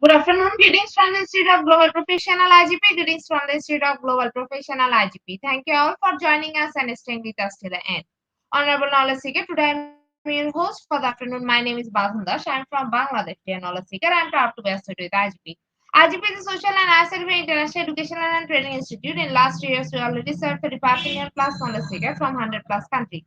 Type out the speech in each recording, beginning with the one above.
Good afternoon. Greetings from the Institute of Global Professional IGP. Greetings from the Institute of Global Professional IGP. Thank you all for joining us and staying with us till the end. Honorable Knowledge Seeker, today I'm your host for the afternoon. My name is Bazundash. I'm from Bangladesh, dear Knowledge Seeker. I'm proud to be associated with IGP. IGP is a social and ISRB international educational and training institute. In last 2 years, we already served 35 million plus knowledge seeker from 100 plus countries.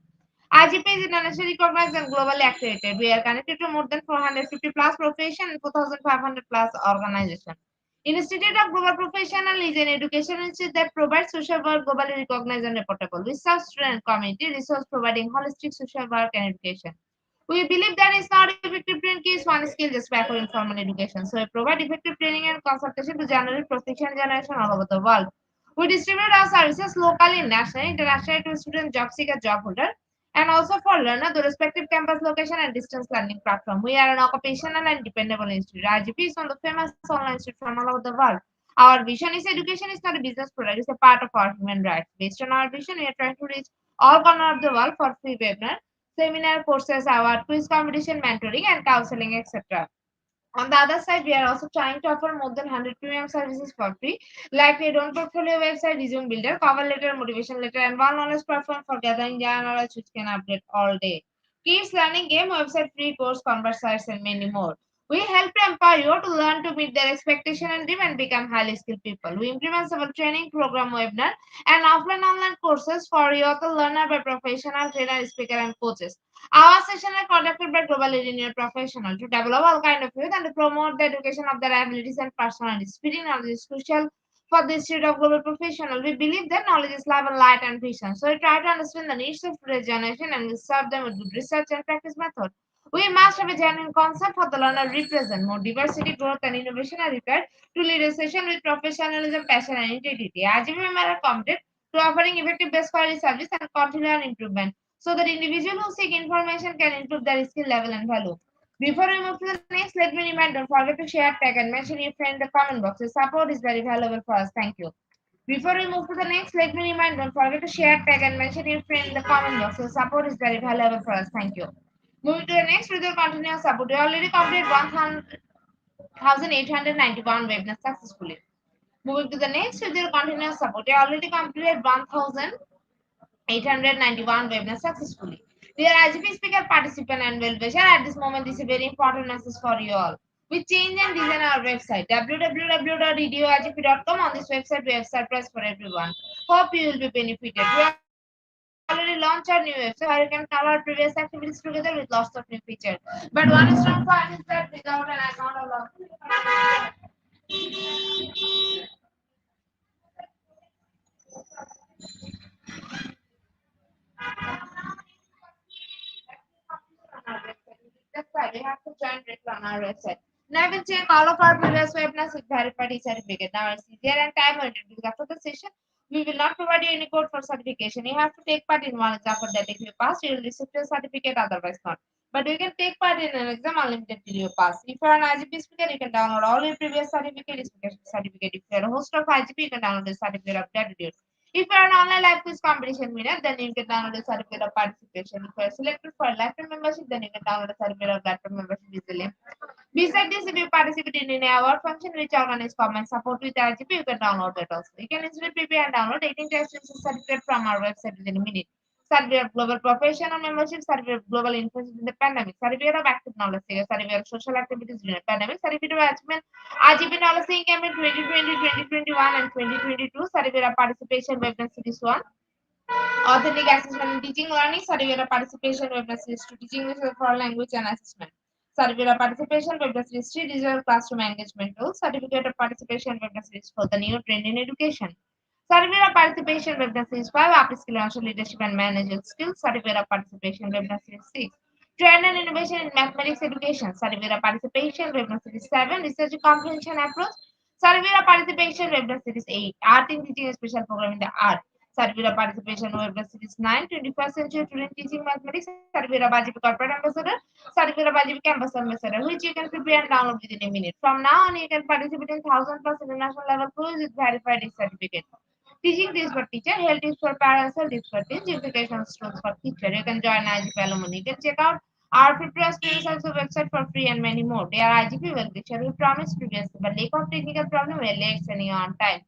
IGP is internationally recognized and globally accredited. We are connected to more than 450 plus profession and 4,500 plus organizations. Institute of Global Professional is an education institute that provides social work globally recognized and reportable. We serve student community resource providing holistic social work and education. We believe that it's not effective training is one skill just backward informal education. So we provide effective training and consultation to generate professional generation all over the world. We distribute our services locally, nationally, internationally to students, job seeker, job holder, and also for learner, the respective campus location and distance learning platform. We are an occupational and dependable institute. IGP is one of the famous online institute from all over the world. Our vision is education is not a business product, it's a part of our human rights. Based on our vision, we are trying to reach all corners of the world for free webinar, seminar, courses, award, quiz competition, mentoring, and counseling, etc. On the other side, we are also trying to offer more than 100 premium services for free, like a own portfolio website, resume builder, cover letter, motivation letter, and one knowledge platform for gathering general knowledge which can update all day. Kids learning game website, free course, conversations, and many more. We help to empower you to learn to meet their expectation and dream and become highly skilled people. We implement several training program webinar and offline online courses for you to learner by professional trainer, speaker, and coaches. Our sessions are conducted by global engineer professionals to develop all kind of youth and to promote the education of their abilities and personalities. Spreading knowledge is crucial for the state of global professional. We believe that knowledge is love and light and vision. So we try to understand the needs of today's generation and we serve them with good research and practice method. We must have a genuine concept for the learner represent. More diversity, growth, and innovation are required to lead a session with professionalism, passion, and integrity. IGP are committed to offering effective best quality service and continual improvement so that individuals who seek information can improve their skill level and value. Before we move to the next, let me remind don't forget to share, tag, and mention your friend in the comment box. Your support is very valuable for us. Thank you. Before we move to the next, let me remind don't forget to share, tag, and mention your friend in the comment box. Your support is very valuable for us. Thank you. Moving to the next, with your continuous support, we already completed 1,891 webinars successfully. Moving to the next, with your continuous support, we already completed 1,891 webinars successfully. Dear IGP speaker, participant, and well-wisher, at this moment, this is a very important message for you all. We change and design our website www.edioigp.com. On this website, we have surprise for everyone. Hope you will be benefited. We already launched our new website where you can cover previous activities together with lots of new features. But one strong point is that without an account or login, that's why we have to join directly on our website. Now we will check all of our previous webinars with verified certificate. Now it's easier and time limited because after the session, we will not provide you any code for certification. You have to take part in one exam for that. If you pass, you will receive your certificate, otherwise not. But you can take part in an exam unlimited till you pass. If you are an IGP speaker, you can download all your previous certificate. If you are a host of IGP, you can download the certificate of gratitude. If you are an online live quiz competition winner, then you can download a certificate of participation. If you are selected for a lifetime membership, then you can download a certificate of lifetime membership easily. Besides this, if you participate in any award function which organize comment support with IGP, you can download that also. You can easily prepare and download 18 test certificate from our website within a minute. Certificate of Global Professional Membership, Certificate of Global Influence in the Pandemic, Certificate of Active Knowledge Seeker, Certificate of Social Activities during the Pandemic, Certificate of Achievement, IGP Knowledge Seeking Campaign 2020, 2021, and 2022, Certificate of Participation Webinar Series 1, Authentic Assessment in Teaching Learning, Certificate of Participation Webinar Series 2, Teaching English as a Foreign Language and Assessment. Certificate of Participation Webinar Series 3, Digital Classroom Engagement Tools, Certificate of Participation Webinar Series 4, the new trend in education. Certificate of Participation Webinar Series 5, Upskill on Leadership and Management Skills, Certificate of Participation Webinar Series 6, Trend and Innovation in Mathematics Education, Certificate of Participation Webinar Series 7, Research Comprehension Approach, Certificate of Participation Webinar Series 8, Art in Teaching a Special Program in the Art, Certificate of Participation Webinar Series 9, 21st Century Student Teaching Mathematics, Certificate of IGP Corporate Ambassador, Certificate of IGP Campus Ambassador, which you can prepare and download within a minute. From now on, you can participate in 1,000 plus international level quiz with verified certificate. Teaching tips for teacher, health tips for parents, health tips for teens, educational tools for teacher. You can join IGP alumni. You can check out Our previous students also website for free and many more. They are IGP well teacher we promised previously, but lack of technical problem were late sending on time.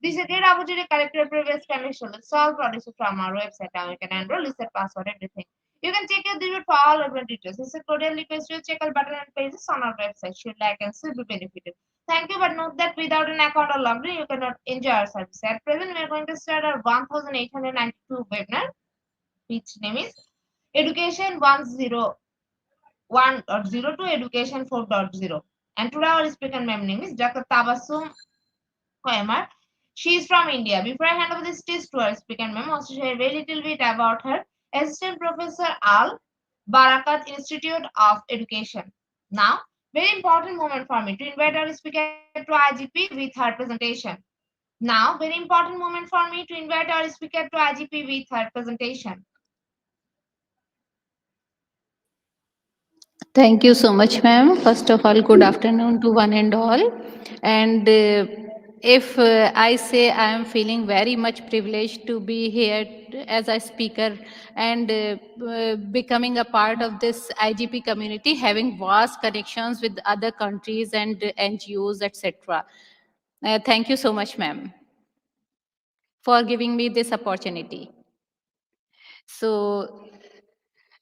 This is a great opportunity to collect your previous condition. Solve products from our website. Now you can enroll, reset password, everything. You can check your details for all of your details. It's a cordial request to check our button and pages on our website. Should like and still be benefited. Thank you, but note that without an account or login, you cannot enjoy our service. At present, we are going to start our 1892 webinar, which name is Education 101 or 02 Education 4.0. And today our speaker ma'am name is Dr. Tabassum Koyamar. She is from India. Before I hand over this stage to our speaker ma'am, I want to share a very little bit about her. Assistant Professor Al Barakat Institute of Education. Now, very important moment for me to invite our speaker to IGP with her presentation. Now, very important moment for me to invite our speaker to IGP with her presentation. Thank you so much, ma'am. First of all, good afternoon to one and all. And if I say I am feeling very much privileged to be here as a speaker and becoming a part of this IGP community, having vast connections with other countries and NGOs, etc. Thank you so much, ma'am, for giving me this opportunity. So,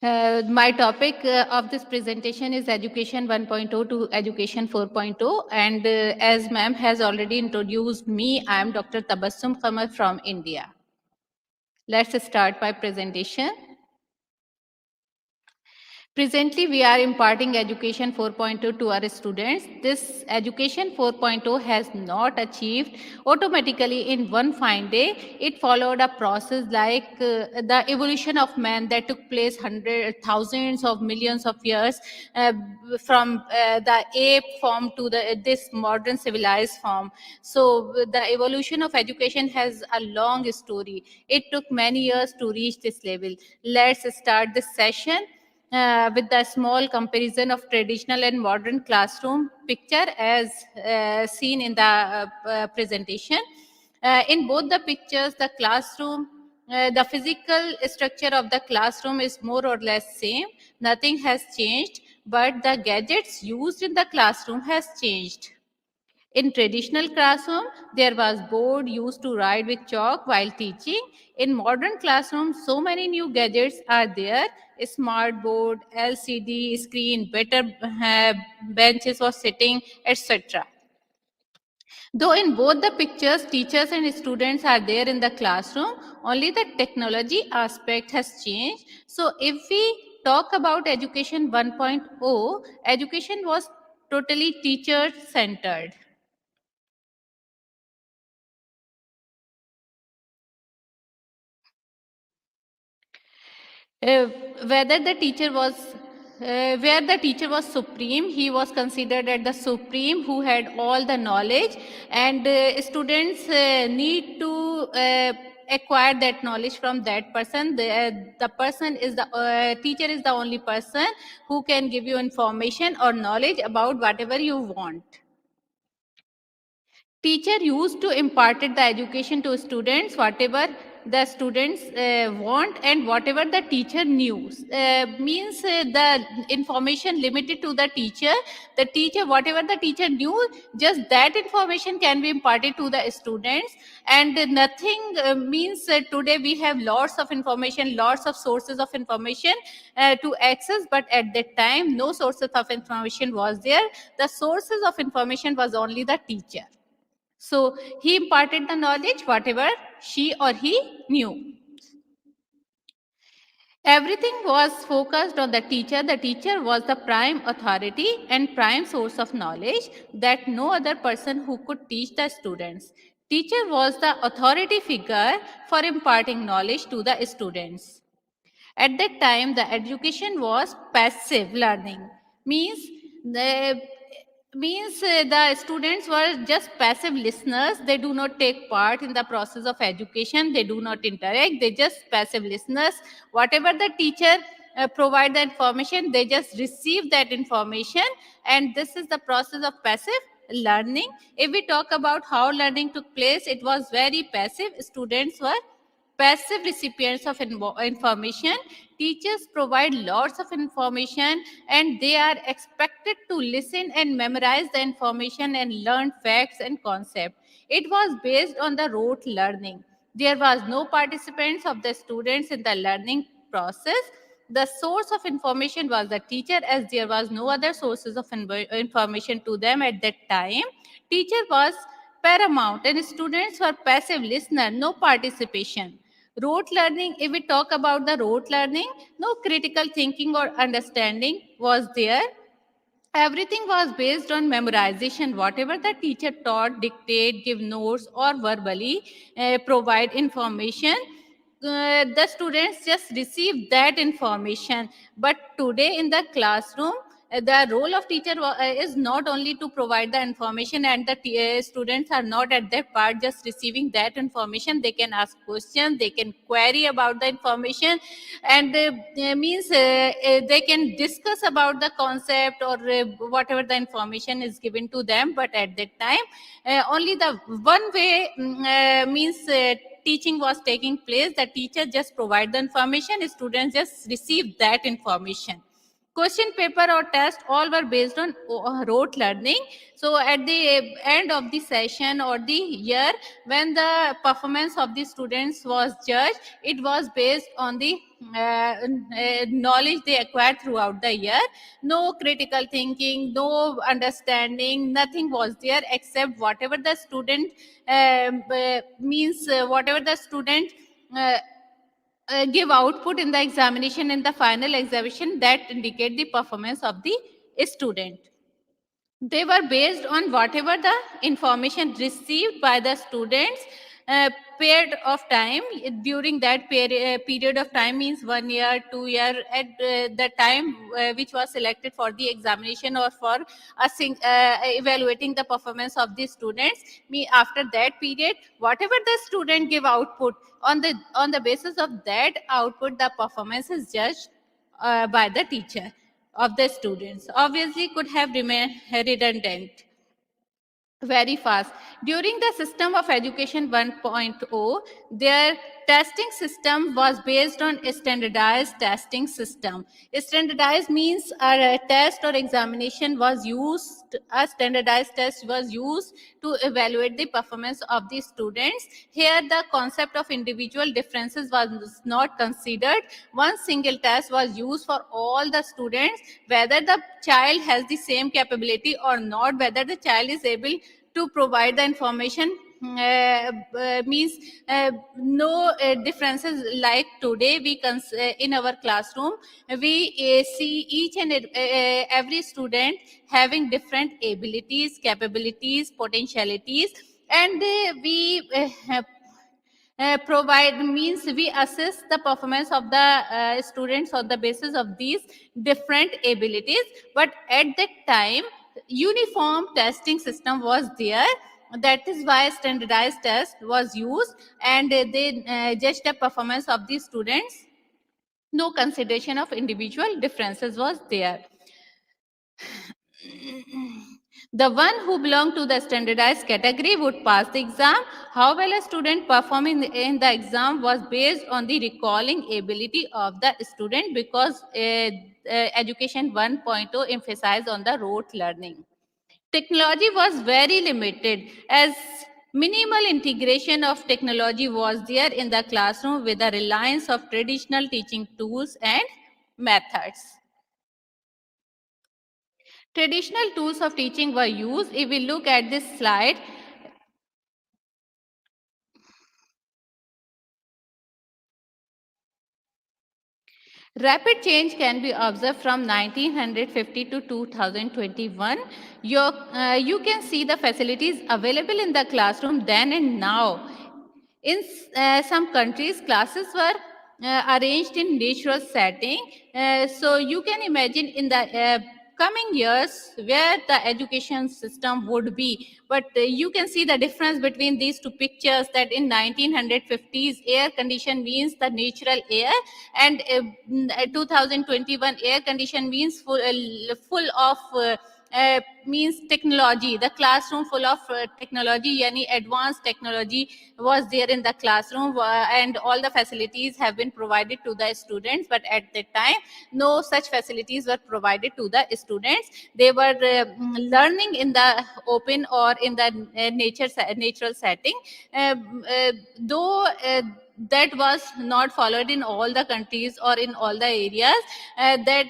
my topic of this presentation is Education 1.0 to Education 4.0. And as ma'am has already introduced me, I am Dr. Tabassum Qamar from India. Let's start my presentation. Presently, we are imparting Education 4.0 to our students. This Education 4.0 has not achieved automatically in one fine day. It followed a process like the evolution of man that took place hundreds, thousands of millions of years from the ape form to this modern civilized form. So the evolution of education has a long story. It took many years to reach this level. Let's start this session with the small comparison of traditional and modern classroom picture as seen in the presentation. In both the pictures, the classroom, the physical structure of the classroom is more or less same. Nothing has changed, but the gadgets used in the classroom has changed. In traditional classroom, there was board used to write with chalk while teaching. In modern classrooms, so many new gadgets are there. Smart board, LCD screen, better benches for sitting, etc. Though in both the pictures, teachers and students are there in the classroom, only the technology aspect has changed. So if we talk about education 1.0, education was totally teacher centered. Uh, whether the teacher was where the teacher was supreme, he was considered as the supreme who had all the knowledge, and students need to acquire that knowledge from that person. The person is the teacher is the only person who can give you information or knowledge about whatever you want. Teacher used to imparted the education to students whatever the students want and whatever the teacher knew. Means the information limited to the teacher whatever the teacher knew, just that information can be imparted to the students. And nothing means today we have lots of information, lots of sources of information to access, but at that time no sources of information was there. The sources of information was only the teacher. So he imparted the knowledge, whatever she or he knew. Everything was focused on the teacher. The teacher was the prime authority and prime source of knowledge that no other person who could teach the students. Teacher was the authority figure for imparting knowledge to the students. At that time, the education was passive learning. Means the the students were just passive listeners. They do not take part in the process of education. They do not interact. They just passive listeners. Whatever the teacher provide the information, they just receive that information, and this is the process of passive learning. If we talk about how learning took place, it was very passive. Students were passive recipients of information. Teachers provide lots of information and they are expected to listen and memorize the information and learn facts and concepts. It was based on the rote learning. There was no participants of the students in the learning process. The source of information was the teacher, as there was no other sources of information to them at that time. Teacher was paramount and students were passive listener, no participation. Rote learning, if we talk about the rote learning, no critical thinking or understanding was there. Everything was based on memorization. Whatever the teacher taught, dictate, give notes, or verbally provide information, the students just receive that information. But today in the classroom, the role of teacher is not only to provide the information, and the students are not at that part just receiving that information. They can ask questions, they can query about the information, and they can discuss about the concept or whatever the information is given to them. But at that time, only the one way teaching was taking place. The teacher just provide the information, students just receive that information. Question paper or test all were based on rote learning. So at the end of the session or the year, when the performance of the students was judged, it was based on the knowledge they acquired throughout the year. No critical thinking, no understanding, nothing was there except whatever the student whatever the student give output in the examination, in the final examination, that indicate the performance of the student. They were based on whatever the information received by the students period of time. During that period of time means 1 year, 2 year, at the time which was selected for the examination or for evaluating the performance of the students. After that period, whatever the student give output, on the basis of that output, the performance is judged by the teacher of the students. Obviously could have remained redundant very fast. During the system of education 1.0, their testing system was based on a standardized testing system. Standardized means a test or examination was used, a standardized test was used to evaluate the performance of the students. Here the concept of individual differences was not considered. One single test was used for all the students, whether the child has the same capability or not, whether the child is able to provide the information. Means no differences like today we in our classroom we see each and every student having different abilities, capabilities, potentialities, and we provide means we assess the performance of the students on the basis of these different abilities. But at that time, uniform testing system was there. That is why standardized test was used, and they judged the performance of the students. No consideration of individual differences was there. The one who belonged to the standardized category would pass the exam. How well a student performed in the exam was based on the recalling ability of the student, because education 1.0 emphasized on the rote learning. Technology was very limited, as minimal integration of technology was there in the classroom, with the reliance of traditional teaching tools and methods. Traditional tools of teaching were used. If we look at this slide, rapid change can be observed from 1950 to 2021. You can see the facilities available in the classroom then and now. In some countries, classes were arranged in natural setting. So you can imagine in the coming years where the education system would be. But you can see the difference between these two pictures, that in 1950s air condition means the natural air, and 2021 air condition means full of means technology. The classroom full of technology, yani advanced technology was there in the classroom, and all the facilities have been provided to the students. But at that time, no such facilities were provided to the students. They were learning in the open or in the natural setting. Though that was not followed in all the countries or in all the areas, that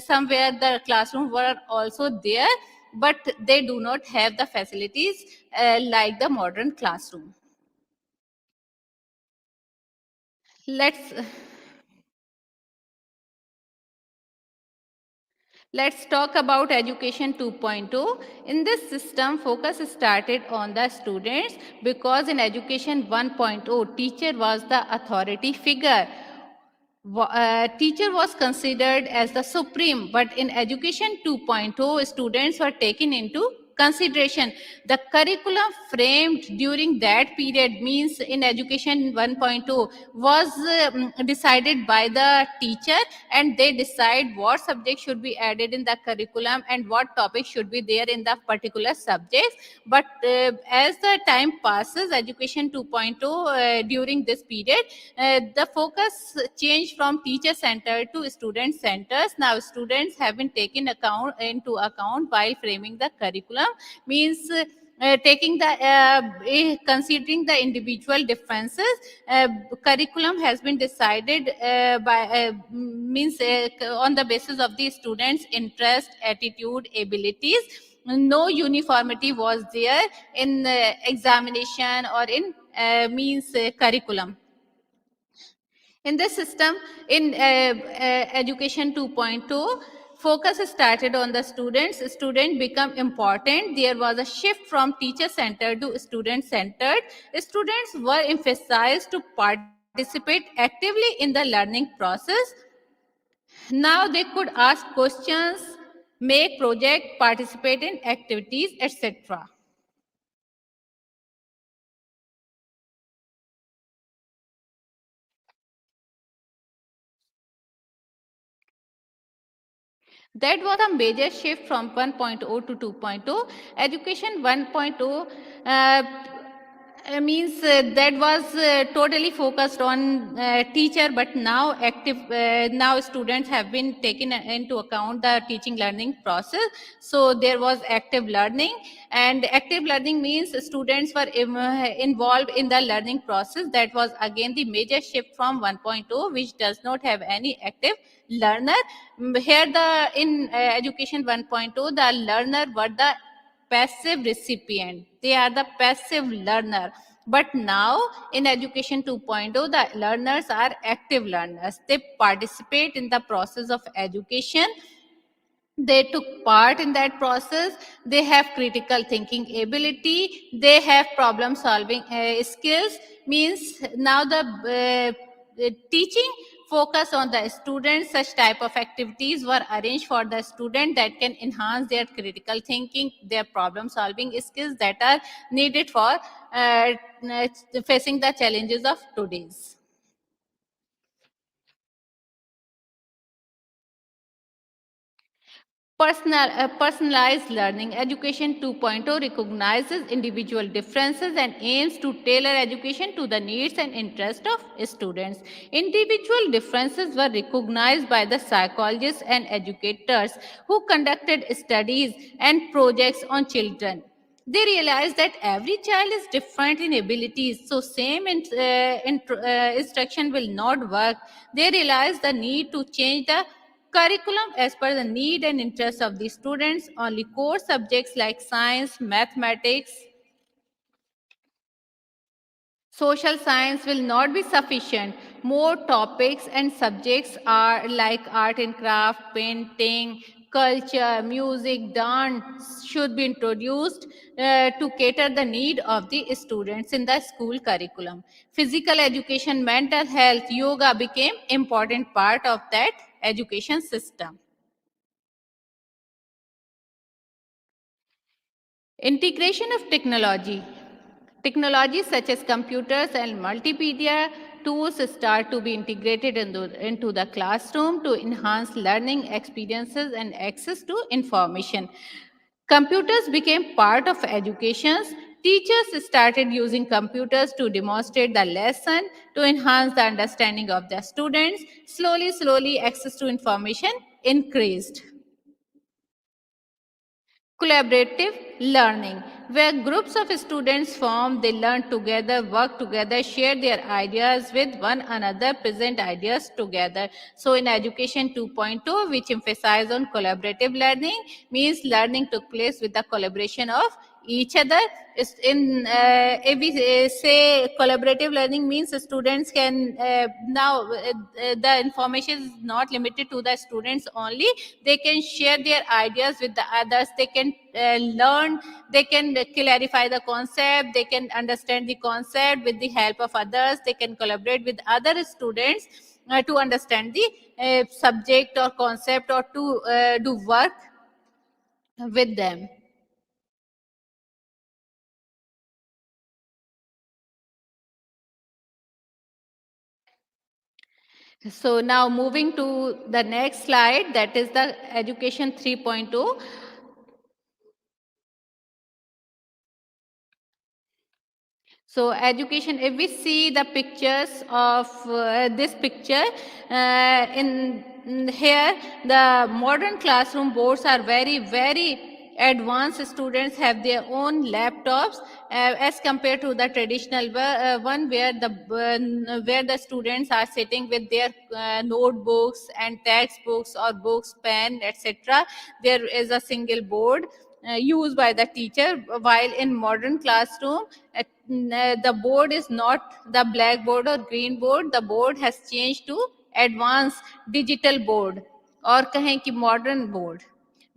somewhere the classroom were also there, but they do not have the facilities like the modern classroom. let's Let's talk about Education 2.0. In this system, focus started on the students because in Education 1.0, teacher was the authority figure. Teacher was considered as the supreme, but in Education 2.0, students were taken into consideration. The curriculum framed during that period, means in Education 1.0, was decided by the teacher, and they decide what subject should be added in the curriculum and what topic should be there in the particular subjects. But as the time passes, Education 2.0, during this period, the focus changed from teacher centered to student centers. Now students have been taken into account while framing the curriculum, means taking the considering the individual differences. Curriculum has been decided by means on the basis of the students interest, attitude, abilities. No uniformity was there in examination or in means curriculum. In this system, in Education 2.0, focus started on the students. Student become important. There was a shift from teacher centered to student centered. Students were emphasized to participate actively in the learning process. Now they could ask questions, make project, participate in activities, etc. That was a major shift from 1.0 to 2.0. Education 1.0 means that was totally focused on teacher, but now now students have been taken into account the teaching learning process. So there was active learning, and active learning means students were involved in the learning process. That was again the major shift from 1.0, which does not have any active learner. Here the in Education 1.0, the learner were the passive recipient. They are the passive learner. But now in Education 2.0, the learners are active learners. They participate in the process of education. They took part in that process. They have critical thinking ability. They have problem solving skills. Means now the teaching focus on the students. Such type of activities were arranged for the student that can enhance their critical thinking, their problem solving skills that are needed for facing the challenges of today's. Personalized learning. Education 2.0 recognizes individual differences and aims to tailor education to the needs and interests of students. Individual differences were recognized by the psychologists and educators who conducted studies and projects on children. They realized that every child is different in abilities, so same instruction will not work. They realized the need to change the curriculum as per the need and interest of the students. Only core subjects like science, mathematics, social science will not be sufficient. More topics and subjects are like art and craft, painting, culture, music, dance should be introduced to cater the need of the students in the school curriculum. Physical education, mental health, yoga became important part of that education system. Integration of technology. Technologies such as computers and multimedia tools start to be integrated into the classroom to enhance learning experiences and access to information. Computers became part of education. Teachers started using computers to demonstrate the lesson, to enhance the understanding of the students. Slowly, access to information increased. Collaborative learning, where groups of students form, they learn together, work together, share their ideas with one another, present ideas together. So in Education 2.0, which emphasize on collaborative learning, means learning took place with the collaboration of each other. If we say collaborative learning means students can now the information is not limited to the students only. They can share their ideas with the others. They can learn. They can clarify the concept. They can understand the concept with the help of others. They can collaborate with other students to understand the subject or concept, or to do work with them. So now moving to the next slide, that is the Education 3.0. So education, if we see the pictures of this picture, in here, the modern classroom boards are very advanced. Students have their own laptops as compared to the traditional one, where the students are sitting with their notebooks and textbooks or books, pen, etc. There is a single board used by the teacher, while in modern classroom the board is not the blackboard or green board. The board has changed to advanced digital board, or kahein ki modern board.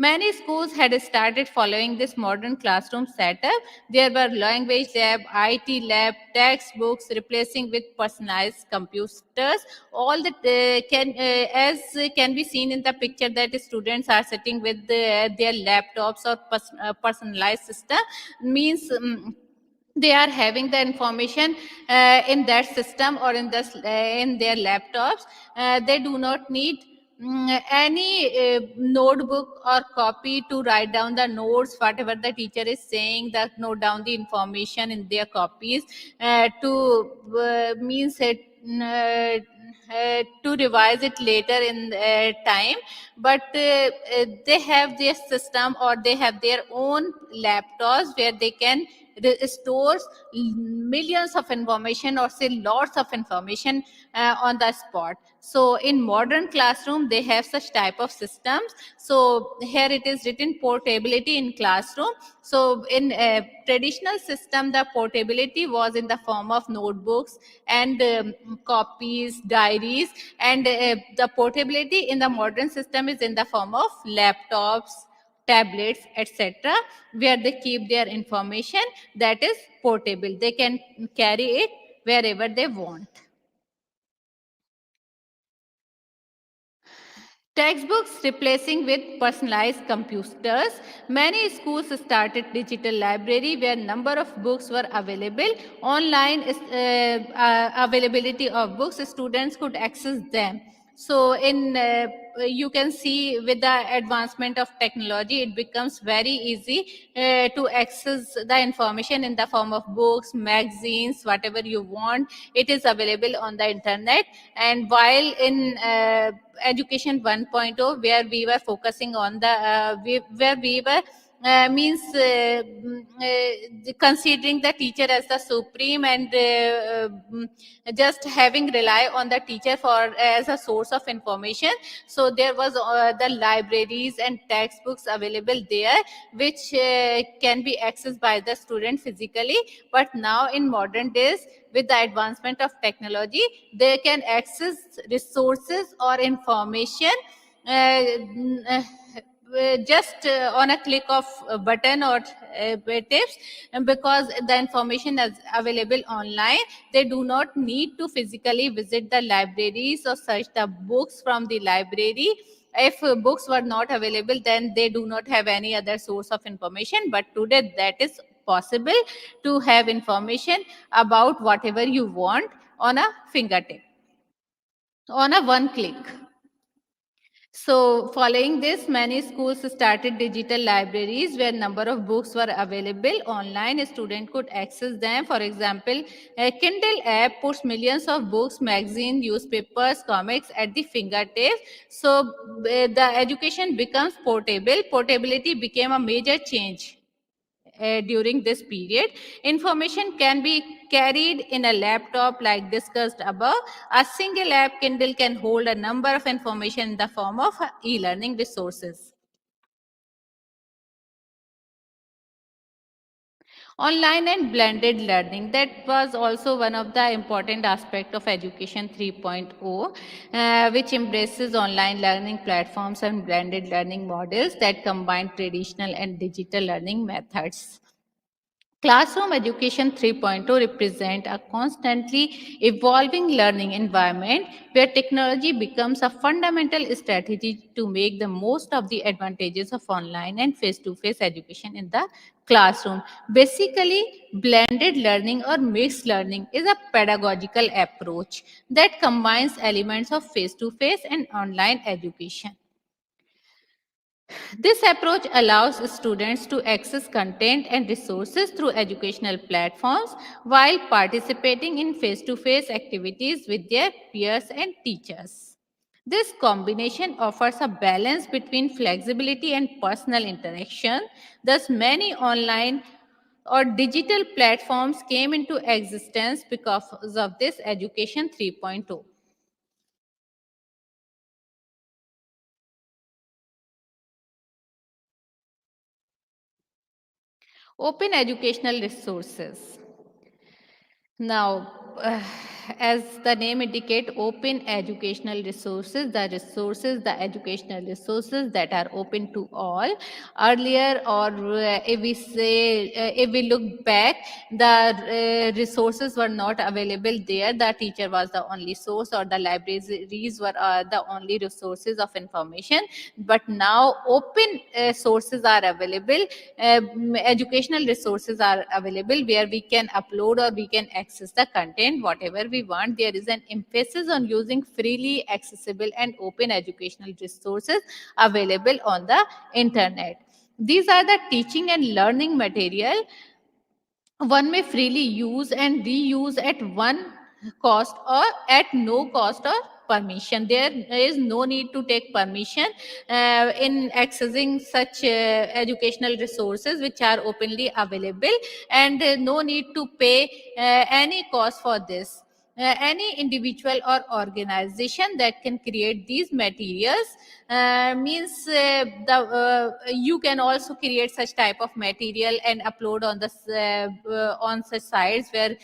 Many schools had started following this modern classroom setup. There were language lab, IT lab, textbooks replacing with personalized computers. All that as can be seen in the picture, that students are sitting with their laptops or personalized system, means they are having the information in that system or in their laptops. They do not need any notebook or copy to write down the notes, whatever the teacher is saying, that note down the information in their copies to means it to revise it later in time. But they have their system, or they have their own laptops where they can stores millions of information, or say lots of information on the spot. So in modern classroom they have such type of systems. So here it is written portability in classroom. So in a traditional system, the portability was in the form of notebooks and copies, diaries, and the portability in the modern system is in the form of laptops, tablets, etc., where they keep their information. That is portable. They can carry it wherever they want. Textbooks replacing with personalized computers. Many schools started digital library where number of books were available. Online availability of books, students could access them. So in you can see, with the advancement of technology, it becomes very easy to access the information in the form of books, magazines, whatever you want. It is available on the internet. And while in Education 1.0, where we were focusing on the where we were means considering the teacher as the supreme, and just having rely on the teacher for as a source of information. So there was the libraries and textbooks available there, which can be accessed by the student physically. But now in modern days, with the advancement of technology, they can access resources or information just on a click of a button or tips. And because the information is available online, they do not need to physically visit the libraries or search the books from the library. If books were not available, then they do not have any other source of information. But today that is possible to have information about whatever you want on a fingertip, on a one click. So, following this, many schools started digital libraries where number of books were available online. A student could access them. For example, a Kindle app puts millions of books, magazines, newspapers, comics at the fingertips. So, the education becomes portable. Portability became a major change during this period. Information can be carried in a laptop like discussed above. A single app Kindle can hold a number of information in the form of e-learning resources. Online and blended learning, that was also one of the important aspect of education 3.0, which embraces online learning platforms and blended learning models that combine traditional and digital learning methods. Classroom Education 3.0 represent a constantly evolving learning environment where technology becomes a fundamental strategy to make the most of the advantages of online and face-to-face education in the classroom. Basically, blended learning or mixed learning is a pedagogical approach that combines elements of face-to-face and online education. This approach allows students to access content and resources through educational platforms while participating in face to face activities with their peers and teachers. This combination offers a balance between flexibility and personal interaction. Thus, many online or digital platforms came into existence because of this Education 3.0. Open educational resources. Now, as the name indicate, open educational resources, the educational resources that are open to all. Earlier, or if we say, if we look back, the resources were not available there. The teacher was the only source, or the libraries were the only resources of information. But now, open sources are available. Educational resources are available where we can upload or we can access the content whatever we want. There is an emphasis on using freely accessible and open educational resources available on the internet. These are the teaching and learning material one may freely use and reuse at one cost or at no cost or permission. There is no need to take permission in accessing such educational resources which are openly available, and no need to pay any cost for this. Any individual or organization that can create these materials means you can also create such type of material and upload on on such sites where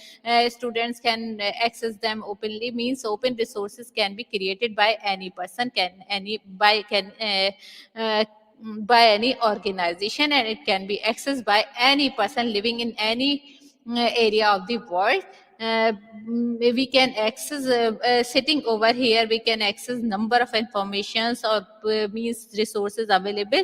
students can access them openly. Means open resources can be created by any person, uh, by any organization, and it can be accessed by any person living in any area of the world. We can access sitting over here, we can access number of informations or means resources available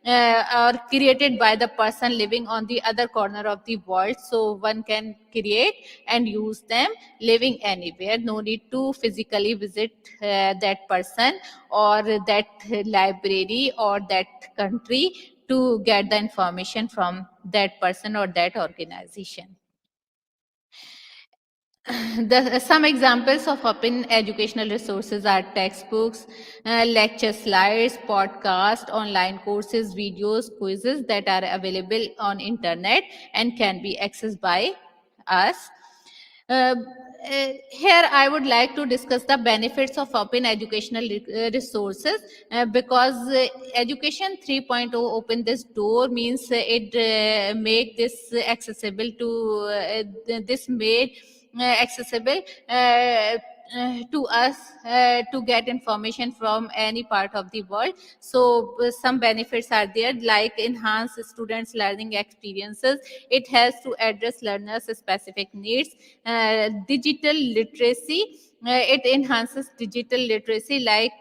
or created by the person living on the other corner of the world. So one can create and use them living anywhere. No need to physically visit that person or that library or that country to get the information from that person or that organization. Some examples of open educational resources are textbooks, lecture slides, podcast, online courses, videos, quizzes that are available on internet and can be accessed by us. Uh, Here, I would like to discuss the benefits of open educational resources because Education 3.0 open this door means it make this accessible to this made accessible to us to get information from any part of the world. So some benefits are there, like enhance students learning experiences. It has to address learners specific needs. Digital literacy, it enhances digital literacy, like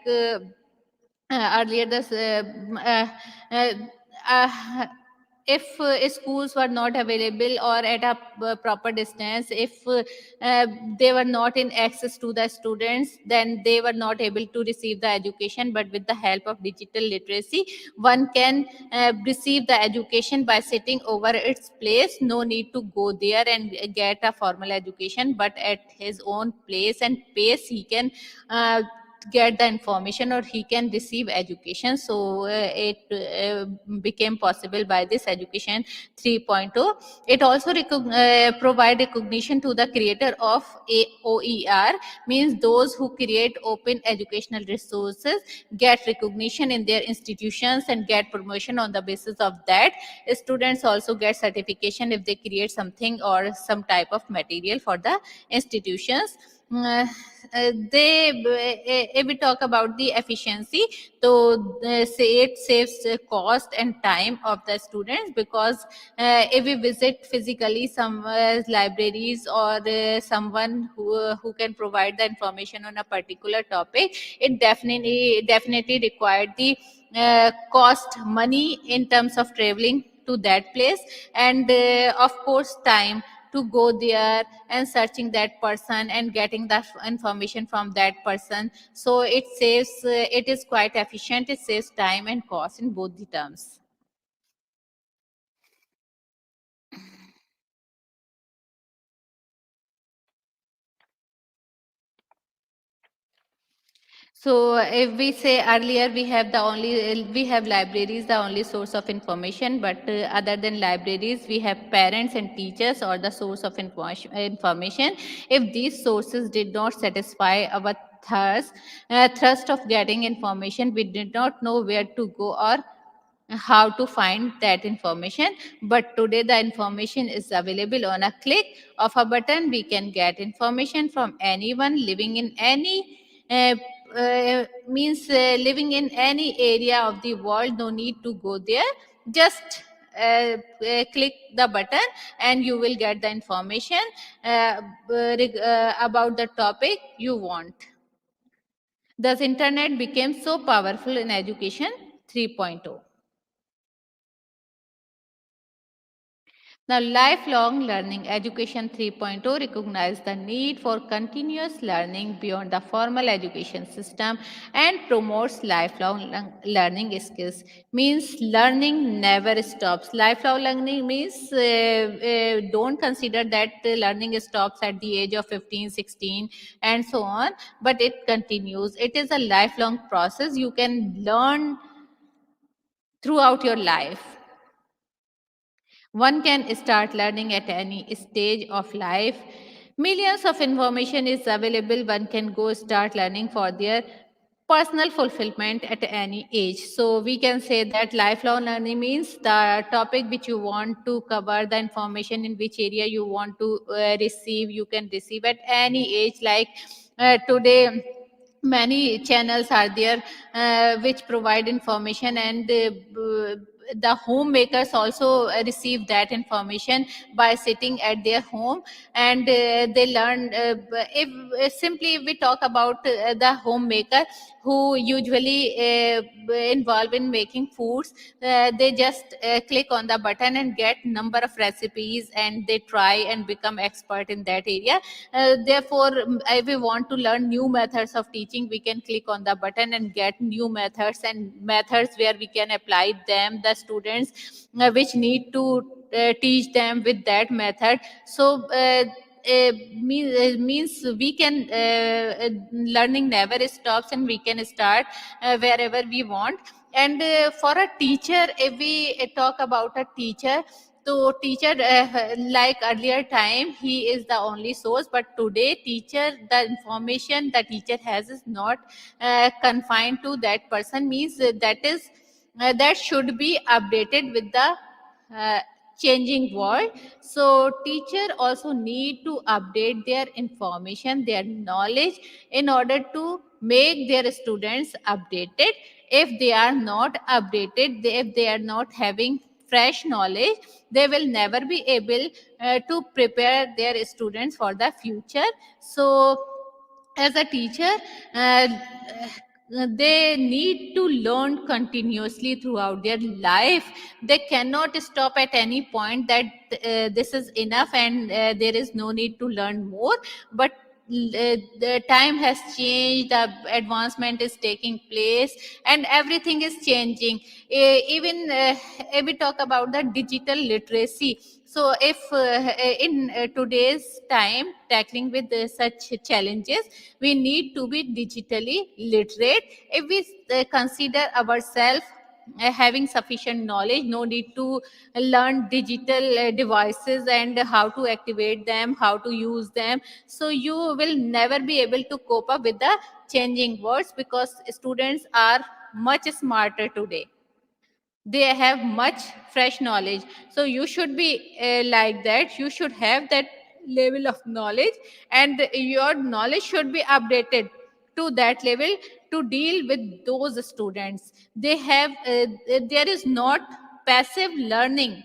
earlier this uh, uh, if schools were not available or at a proper distance, if they were not in access to the students, then they were not able to receive the education. But with the help of digital literacy, one can receive the education by sitting over its place. No need to go there and get a formal education, but at his own place and pace he can get the information, or he can receive education. So it became possible by this education 3.0. It also provide recognition to the creator of OER, means those who create open educational resources get recognition in their institutions and get promotion on the basis of that. Students also get certification if they create something or some type of material for the institutions. If we talk about the efficiency, so say it saves cost and time of the students, because if we visit physically some libraries, or someone who can provide the information on a particular topic, it definitely required the cost money in terms of traveling to that place, and of course time to go there and searching that person and getting the information from that person. So it saves, it is quite efficient, it saves time and cost in both the terms. So if we say earlier, we have libraries, the only source of information, but other than libraries, we have parents and teachers, or the source of information. If these sources did not satisfy our thirst of getting information, we did not know where to go or how to find that information. But today the information is available on a click of a button. We can get information from anyone living in any living in any area of the world. No need to go there, just click the button and you will get the information about the topic you want. Thus internet became so powerful in education 3.0. Now, lifelong learning education 3.0 recognizes the need for continuous learning beyond the formal education system and promotes lifelong learning skills. Means learning never stops. Lifelong learning means don't consider that learning stops at the age of 15, 16, and so on, but it continues. It is a lifelong process. You can learn throughout your life. One can start learning at any stage of life. Millions of information is available. One can go start learning for their personal fulfillment at any age. So we can say that lifelong learning means the topic which you want to cover, the information in which area you want to receive, you can receive at any age. Like today, many channels are there which provide information, and the homemakers also receive that information by sitting at their home, and they learn. If simply if we talk about the homemaker who usually involve in making foods, they just click on the button and get number of recipes, and they try and become expert in that area. Therefore, if we want to learn new methods of teaching, we can click on the button and get new methods, and methods where we can apply them the students which need to teach them with that method. So means we can learning never stops, and we can start wherever we want. And for a teacher, if we talk about a teacher, so teacher, like earlier time, he is the only source, but today teacher, the information the teacher has is not confined to that person. Means that should be updated with the uh, changing world. So teacher also need to update their information, their knowledge, in order to make their students updated. If they are not updated, if they are not having fresh knowledge, they will never be able to prepare their students for the future. So as a teacher, uh, they need to learn continuously throughout their life. They cannot stop at any point that this is enough and there is no need to learn more. But the time has changed, the advancement is taking place, and everything is changing. Even if we talk about the digital literacy, so if in today's time tackling with such challenges, we need to be digitally literate. If we consider ourselves having sufficient knowledge, no need to learn digital devices and how to activate them, how to use them. So you will never be able to cope up with the changing words, because students are much smarter today. They have much fresh knowledge. So you should be like that. You should have that level of knowledge, and your knowledge should be updated to that level to deal with those students. They have there is not passive learning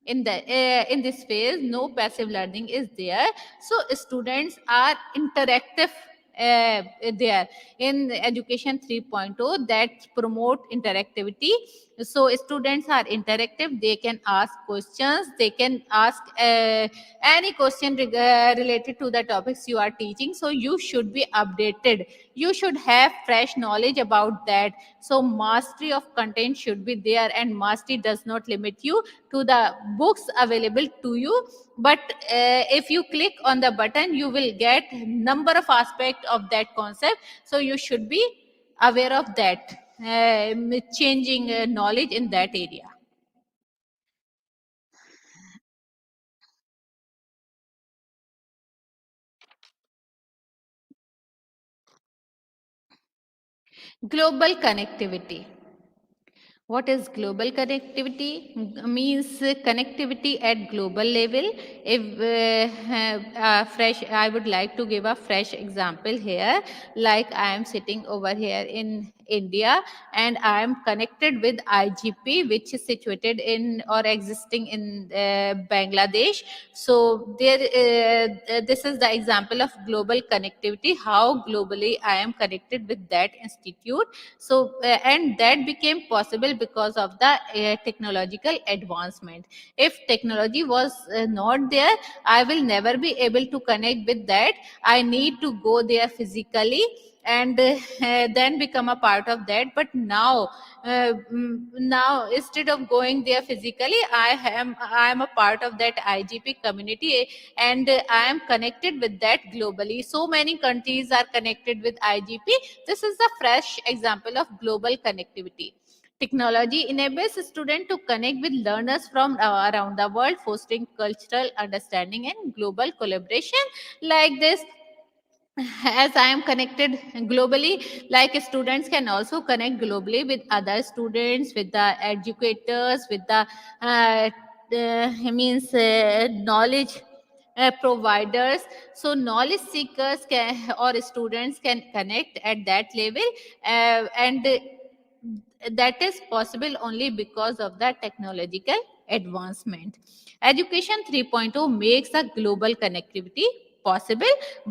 in this phase. No passive learning is there. So students are interactive there in education 3.0 that promote interactivity. So students are interactive. They can ask questions, they can ask any question related to the topics you are teaching. So you should be updated, you should have fresh knowledge about that. So mastery of content should be there, and mastery does not limit you to the books available to you. But if you click on the button, you will get number of aspects of that concept. So you should be aware of that changing knowledge in that area. Global connectivity. What is global connectivity? Means connectivity at global level. If I would like to give a fresh example here. Like I am sitting over here in India, and I am connected with IGP, which is situated in or existing in Bangladesh. So this is the example of global connectivity. How globally I am connected with that institute. So and that became possible because of the technological advancement. If technology was not there, I will never be able to connect with that. I need to go there physically and then become a part of that. But now instead of going there physically, I am a part of that IGP community, and I am connected with that globally. So many countries are connected with IGP. This is a fresh example of global connectivity. Technology enables students to connect with learners from around the world, fostering cultural understanding and global collaboration. Like this, as I am connected globally, like students can also connect globally with other students, with the educators, with the means knowledge providers. So knowledge seekers can, or students can connect at that level, and that is possible only because of the technological advancement. Education 3.0 makes a global connectivity possible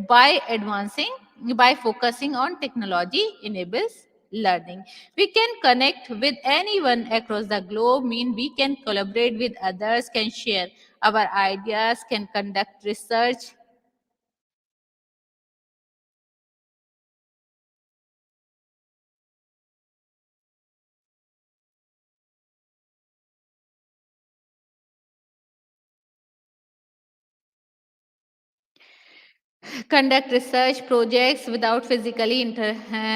by advancing, by focusing on technology enables learning. We can connect with anyone across the globe, mean we can collaborate with others, can share our ideas, can conduct research. Conduct research projects without physically interacting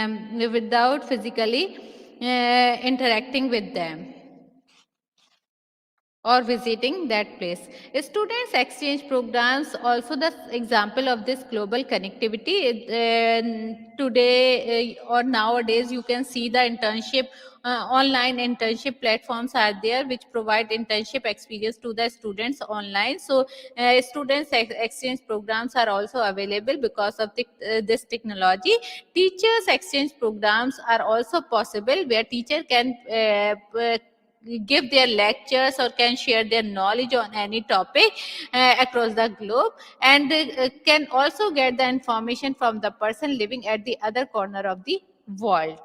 with them or visiting that place. Students exchange programs also the example of this global connectivity. Today or nowadays, you can see the internship, online internship platforms are there which provide internship experience to the students online. So students exchange programs are also available because of this technology. Teachers exchange programs are also possible, where teacher can give their lectures or can share their knowledge on any topic across the globe, and can also get the information from the person living at the other corner of the world.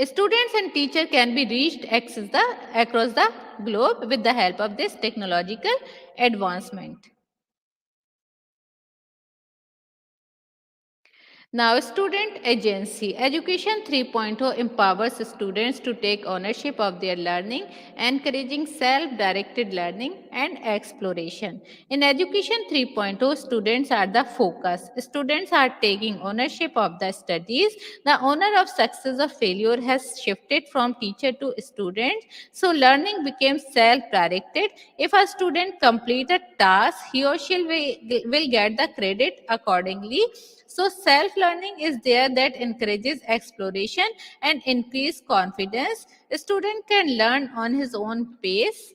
Students and teacher can be reached across the globe with the help of this technological advancement. Now, student agency. Education 3.0 empowers students to take ownership of their learning, encouraging self-directed learning and exploration. In Education 3.0, students are the focus. Students are taking ownership of the studies. The owner of success or failure has shifted from teacher to student. So, learning became self-directed. If a student complete a task, he or she will get the credit accordingly. So, self learning is there that encourages exploration and increase confidence. A student can learn on his own pace.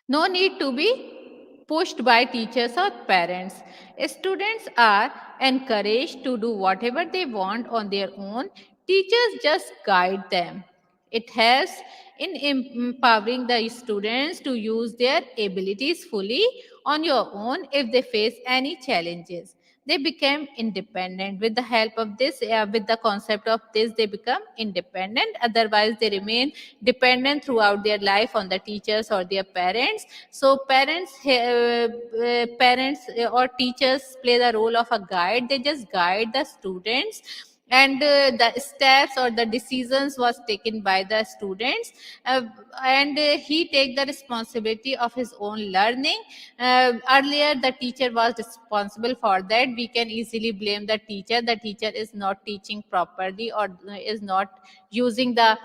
No need to be pushed by teachers or parents. Students are encouraged to do whatever they want on their own. Teachers just guide them. It helps in empowering the students to use their abilities fully on your own if they face any challenges. They become independent. With the help of this, with the concept of this, they become independent. Otherwise, they remain dependent throughout their life on the teachers or their parents. So parents or teachers play the role of a guide. They just guide the students, and the steps or the decisions was taken by the students, and he take the responsibility of his own learning. Earlier the teacher was responsible for that. We can easily blame the teacher is not teaching properly or is not using the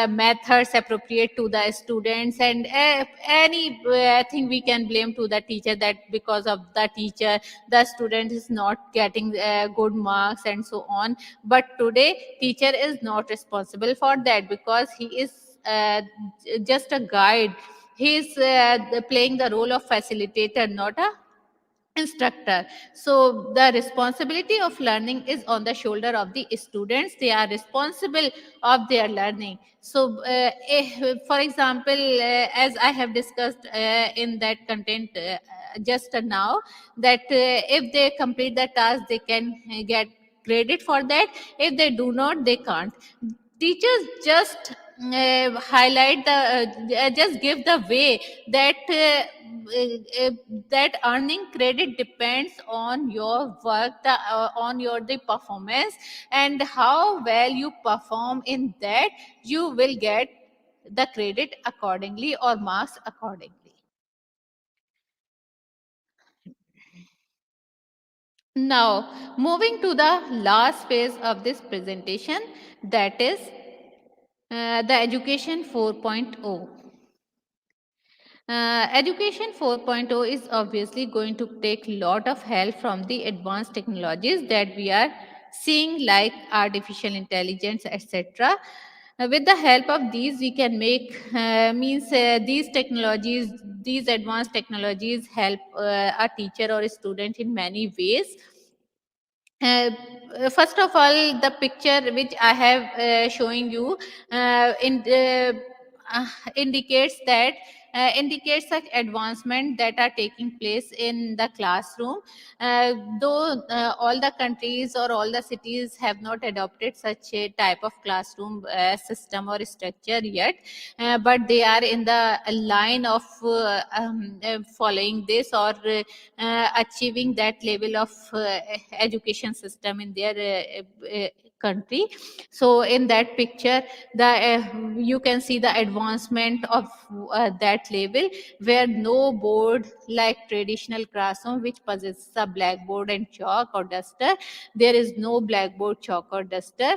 methods appropriate to the students, and any thing we can blame to the teacher, that because of the teacher the student is not getting good marks and so on. But today teacher is not responsible for that, because he is just a guide. He is playing the role of facilitator, not a instructor. So the responsibility of learning is on the shoulder of the students. They are responsible of their learning. So for example, as I have discussed in that content just now, that if they complete the task, they can get credit for that. If they do not, they can't. Teachers just highlight the just give the way that that earning credit depends on your work, on your the performance, and how well you perform in that, you will get the credit accordingly or marks accordingly. Now, moving to the last phase of this presentation, that is the education 4.0. Education 4.0 is obviously going to take lot of help from the advanced technologies that we are seeing, like artificial intelligence, etc. With the help of these, we can make these advanced technologies help a teacher or a student in many ways. First of all, the picture which I have showing you uh, indicates that indicates such advancement that are taking place in the classroom. Though all the countries or all the cities have not adopted such a type of classroom system or structure yet, but they are in the line of following this, or achieving that level of education system in their country. So in that picture, the you can see the advancement of that level, where no board like traditional classroom which possesses a blackboard and chalk or duster. There is no blackboard, chalk or duster.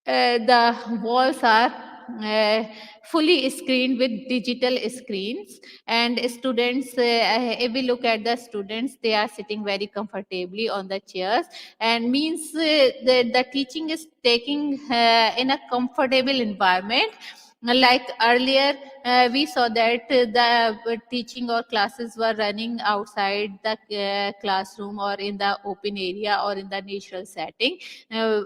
The walls are uh, fully screened with digital screens, and students, if we look at the students, they are sitting very comfortably on the chairs, and means the teaching is taking in a comfortable environment. Like earlier, we saw that the teaching or classes were running outside the classroom or in the open area or in the natural setting. uh,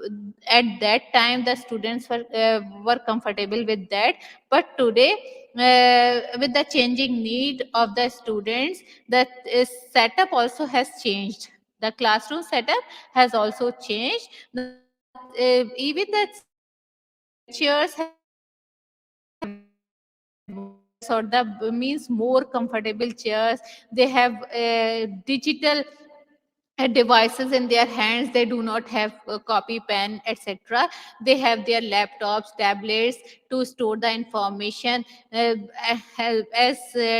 at that time the students were comfortable with that. But today, with the changing need of the students, the setup also has changed. The classroom setup has also changed. Even the chairs have chairs, or the means more comfortable chairs. They have digital devices in their hands. They do not have a copy pen, etc. They have their laptops, tablets to store the information. As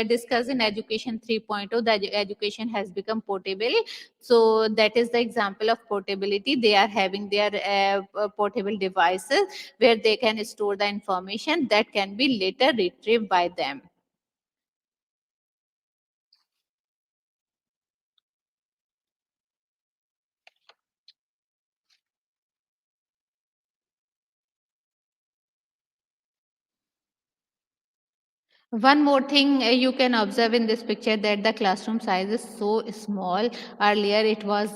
discussed in education 3.0, the education has become portable. So that is the example of portability. They are having their portable devices where they can store the information that can be later retrieved by them. One more thing you can observe in this picture, that the classroom size is so small. Earlier it was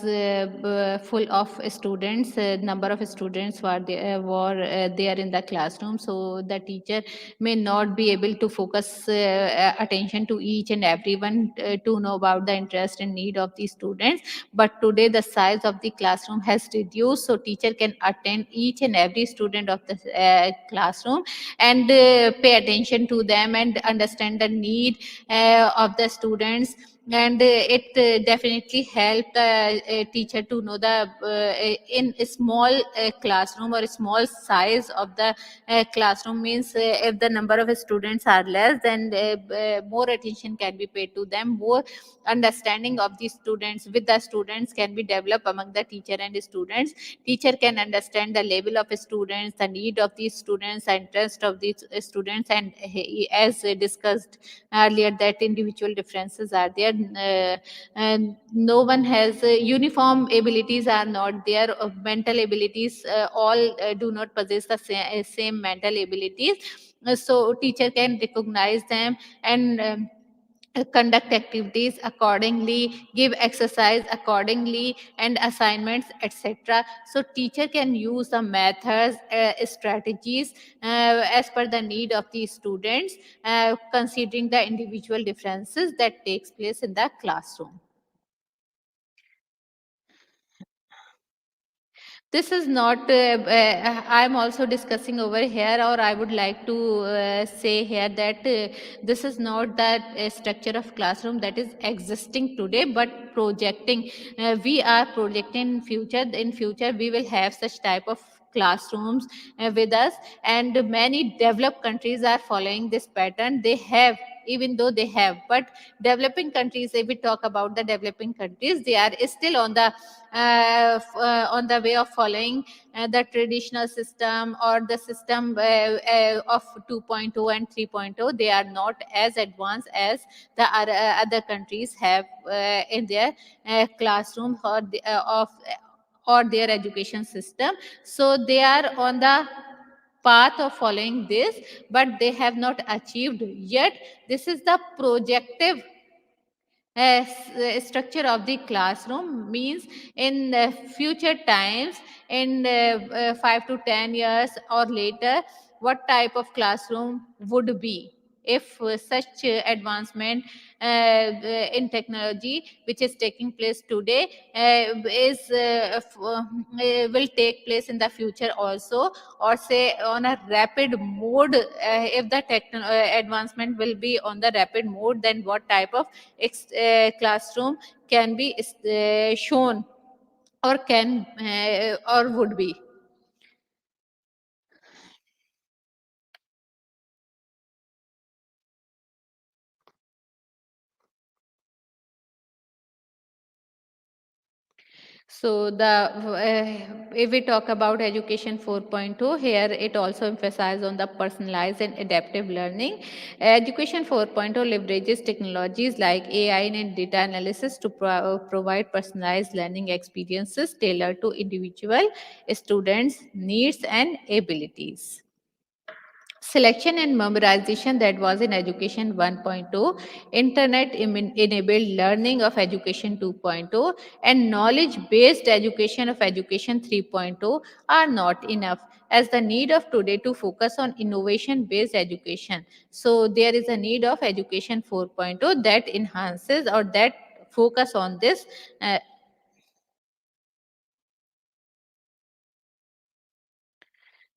full of students. Number of students were there in the classroom, so the teacher may not be able to focus attention to each and everyone to know about the interest and need of the students. But today the size of the classroom has reduced, so teacher can attend each and every student of the classroom and pay attention to them and understand the need of the students. And it definitely helped the teacher to know the in a small classroom or a small size of the classroom, means if the number of students are less, then more attention can be paid to them. More understanding of the students with the students can be developed among the teacher and students. Teacher can understand the level of students, the need of these students, the interest of these students. And as discussed earlier, that individual differences are there. And no one has uniform abilities are not there. Mental abilities, all do not possess the same mental abilities. So teacher can recognize them and conduct activities accordingly, give exercise accordingly, and assignments, etc. So teacher can use the methods, strategies as per the need of the students, considering the individual differences that takes place in the classroom. This is not I'm also discussing over here, or I would like to say here that this is not that structure of classroom that is existing today, but projecting. We are projecting in future. In future we will have such type of classrooms with us, and many developed countries are following this pattern. They have, even though they have, but developing countries, if we talk about the developing countries, they are still on the way of following the traditional system, or the system of 2.0 and 3.0. They are not as advanced as the other countries have in their classroom, or their education system. So they are on the path of following this, but they have not achieved yet. This is the projective structure of the classroom, means in future times, in 5 to 10 years or later, what type of classroom would be if such advancement in technology which is taking place today will take place in the future also, or say on a rapid mode. If the advancement will be on the rapid mode, then what type of classroom can be shown, or can or would be. So if we talk about education 4.0, here it also emphasizes on the personalized and adaptive learning. Education 4.0 leverages technologies like AI and data analysis to provide personalized learning experiences tailored to individual students' needs and abilities. Selection and memorization, that was in education 1.0, internet enabled learning of education 2.0, and knowledge based education of education 3.0 are not enough, as the need of today to focus on innovation based education. So there is a need of education 4.0 that enhances, or that focus on this. uh,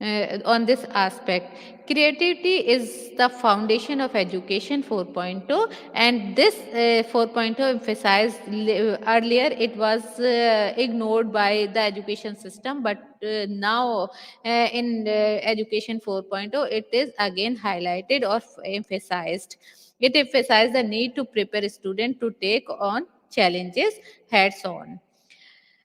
on this aspect. Creativity is the foundation of education 4.0, and this 4.0 emphasized earlier it was ignored by the education system, but now in education 4.0 it is again highlighted or emphasized. It emphasized the need to prepare students to take on challenges heads on.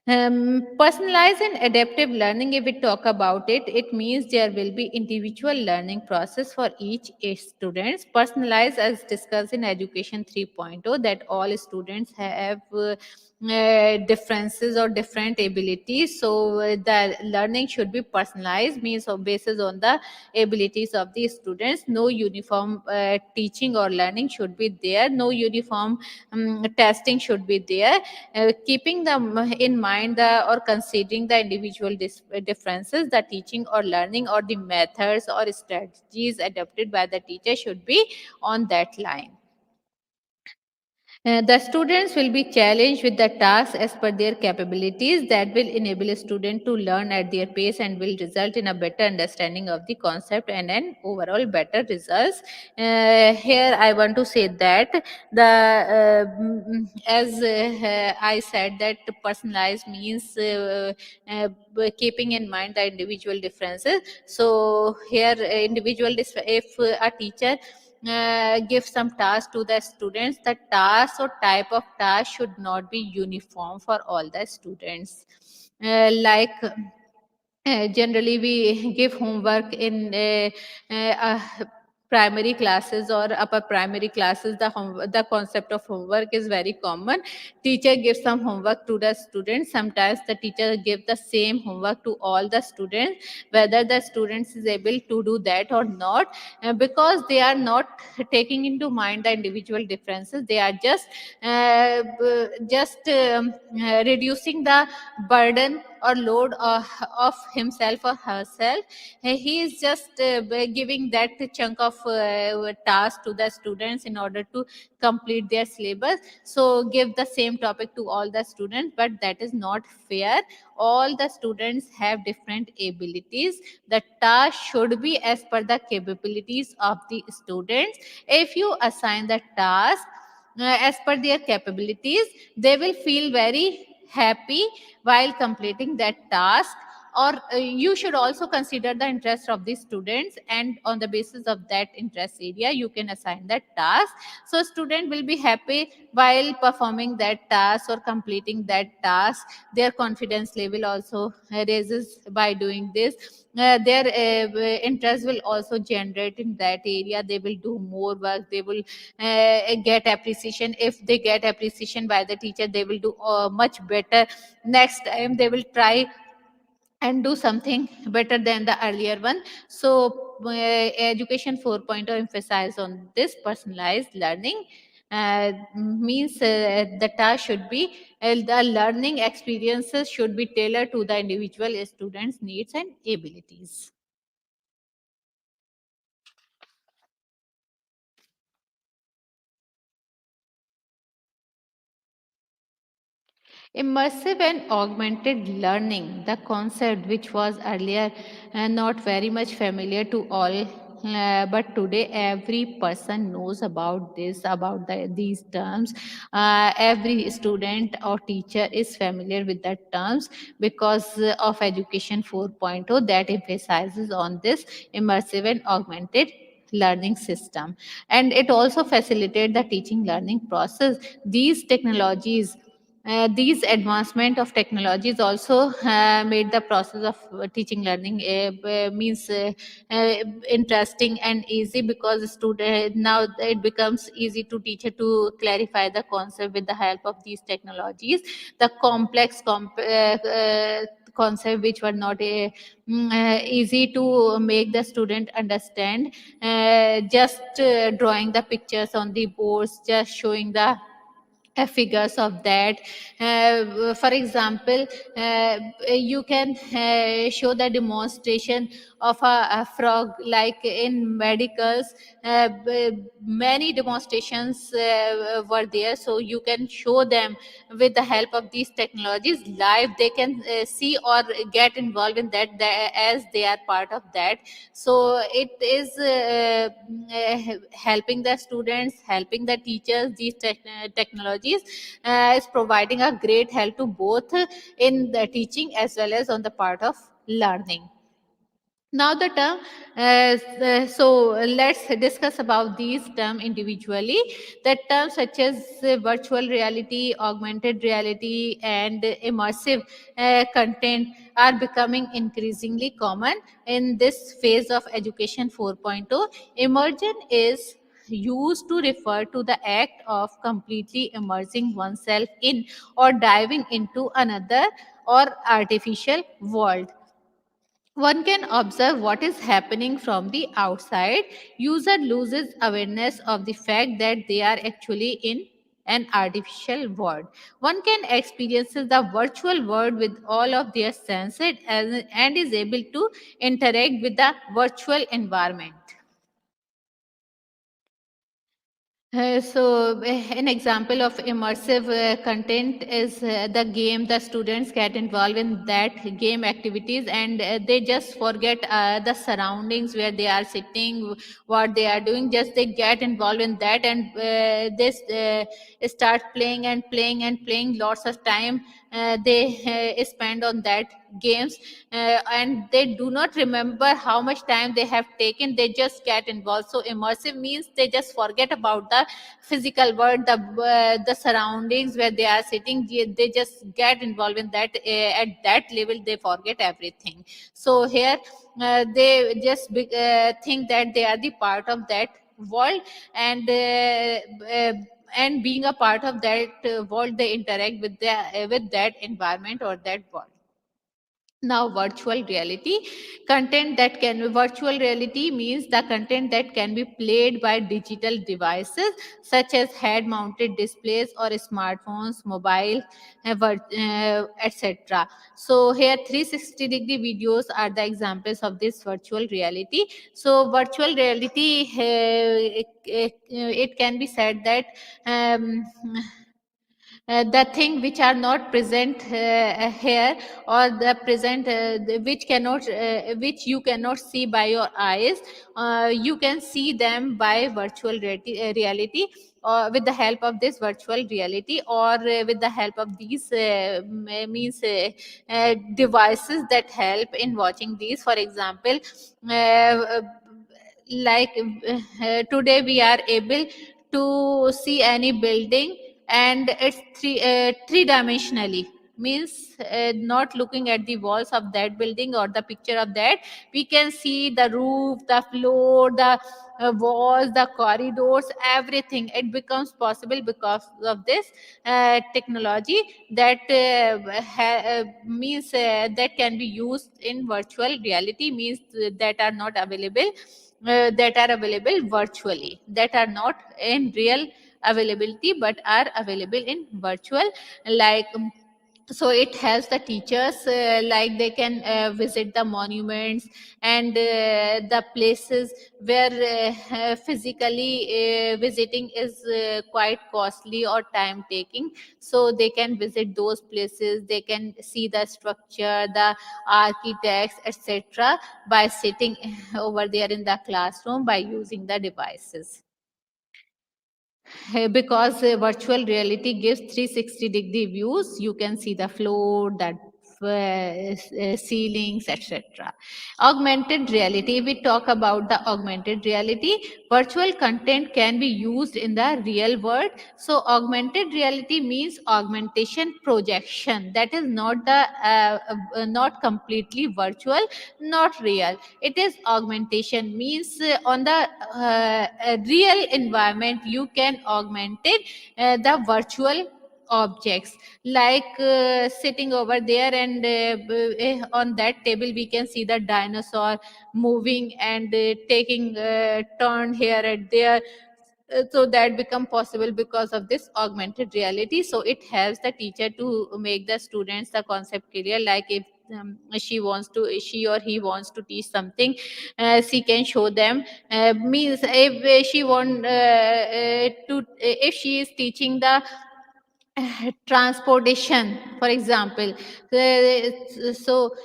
Personalized and adaptive learning, if we talk about it, it means there will be individual learning process for each students. Personalized, as discussed in Education 3.0, that all students have differences or different abilities. So the learning should be personalized, means on basis on the abilities of the students. No uniform teaching or learning should be there. No uniform testing should be there. Keeping them in mind or considering the individual differences, the teaching or learning or the methods or strategies adopted by the teacher should be on that line. The students will be challenged with the tasks as per their capabilities that will enable a student to learn at their pace and will result in a better understanding of the concept and an overall better results. Here I want to say that as I said that personalized means keeping in mind the individual differences. So here if a teacher give some task to the students, the task or type of task should not be uniform for all the students. Generally we give homework in primary classes or upper primary classes. The concept of homework is very common. Teacher gives some homework to the students. Sometimes the teacher give the same homework to all the students, whether the students is able to do that or not, because they are not taking into mind the individual differences. They are just reducing the burden or load of himself or herself. He is just giving that chunk of task to the students in order to complete their syllabus. So give the same topic to all the students, but that is not fair. All the students have different abilities. The task should be as per the capabilities of the students. If you assign the task as per their capabilities, they will feel very happy while completing that task. Or you should also consider the interest of the students, and on the basis of that interest area you can assign that task. So student will be happy while performing that task or completing that task. Their confidence level also raises by doing this. Their interest will also generate in that area. They will do more work. They will get appreciation. If they get appreciation by the teacher, they will do much better. Next time they will try and do something better than the earlier one. So education 4.0 emphasize on this personalized learning. Means the task should be the learning experiences should be tailored to the individual students needs and abilities. Immersive and augmented learning, the concept which was earlier not very much familiar to all, but today every person knows about this, about these terms. Every student or teacher is familiar with that terms because of Education 4.0 that emphasizes on this immersive and augmented learning system, and it also facilitates the teaching learning process. These advancement of technologies also made the process of teaching learning means interesting and easy, because student now it becomes easy to teacher to clarify the concept with the help of these technologies. The complex concept which were not easy to make the student understand, just drawing the pictures on the boards, just showing the figures of that. For example, you can show the demonstration of a frog, like in medicals. Many demonstrations were there, so you can show them with the help of these technologies live. They can see or get involved in that, as they are part of that. So it is helping the students, helping the teachers. These technologies is providing a great help to both in the teaching as well as on the part of learning. Now the term, so let's discuss about these terms individually. The terms such as virtual reality, augmented reality, and immersive content are becoming increasingly common in this phase of education 4.0. Immersion is used to refer to the act of completely immersing oneself in or diving into another or artificial world. One can observe what is happening from the outside. User loses awareness of the fact that they are actually in an artificial world. One can experience the virtual world with all of their senses, and is able to interact with the virtual environment. An example of immersive content is the game. The students get involved in that game activities, and they just forget the surroundings where they are sitting, what they are doing. Just they get involved in that, and start playing and playing and playing. Lots of time they spend on that games, and they do not remember how much time they have taken. They just get involved. So immersive means they just forget about the physical world, the surroundings where they are sitting. They just get involved in that. At that level they forget everything. So here they just think that they are the part of that world, and being a part of that world, they interact with that environment or that world. Now, virtual reality content that can virtual reality means the content that can be played by digital devices such as head mounted displays or smartphones, mobile, etc. So here 360-degree videos are the examples of this virtual reality. So virtual reality, it can be said that um, the thing which are not present here, or the present which cannot which you cannot see by your eyes, you can see them by virtual reality, or with the help of this virtual reality, or with the help of these devices that help in watching these. For example, uh, like today we are able to see any building, and it's three dimensionally. Means not looking at the walls of that building or the picture of that, we can see the roof, the floor, the walls, the corridors, everything. It becomes possible because of this technology that means that can be used in virtual reality. Means that are not available, that are available virtually, that are not in real availability but are available in virtual. Like so it helps the teachers, like they can visit the monuments and the places where physically visiting is quite costly or time taking. So they can visit those places, they can see the structure, the architects, etc., by sitting over there in the classroom by using the devices. Because virtual reality gives 360-degree views. You can see the floor, the ceilings, etc. Augmented reality, we talk about the augmented reality. Virtual content can be used in the real world. So augmented reality means augmentation projection. That is not the not completely virtual, not real. It is augmentation. Means on the real environment you can augment it, the virtual objects, like sitting over there, and on that table we can see the dinosaur moving and taking turn here and there. so that become possible because of this augmented reality. So it helps the teacher to make the students the concept clear, like if she or he wants to teach something, she can show them. Means if she want to if she is teaching the transportation, for example, so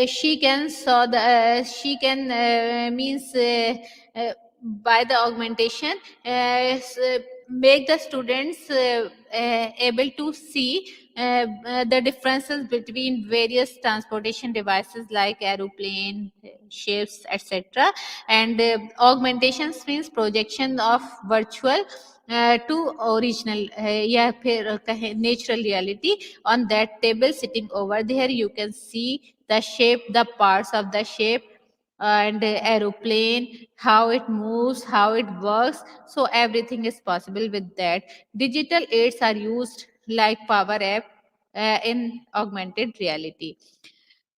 she can saw the she can means by the augmentation make the students able to see the differences between various transportation devices like aeroplane, ships, etc. And augmentations means projection of virtual to original या फिर कहे natural reality. On that table sitting over there, you can see the shape, the parts of the shape, and aeroplane, how it moves, how it works. So everything is possible with that. Digital aids are used like power app in augmented reality.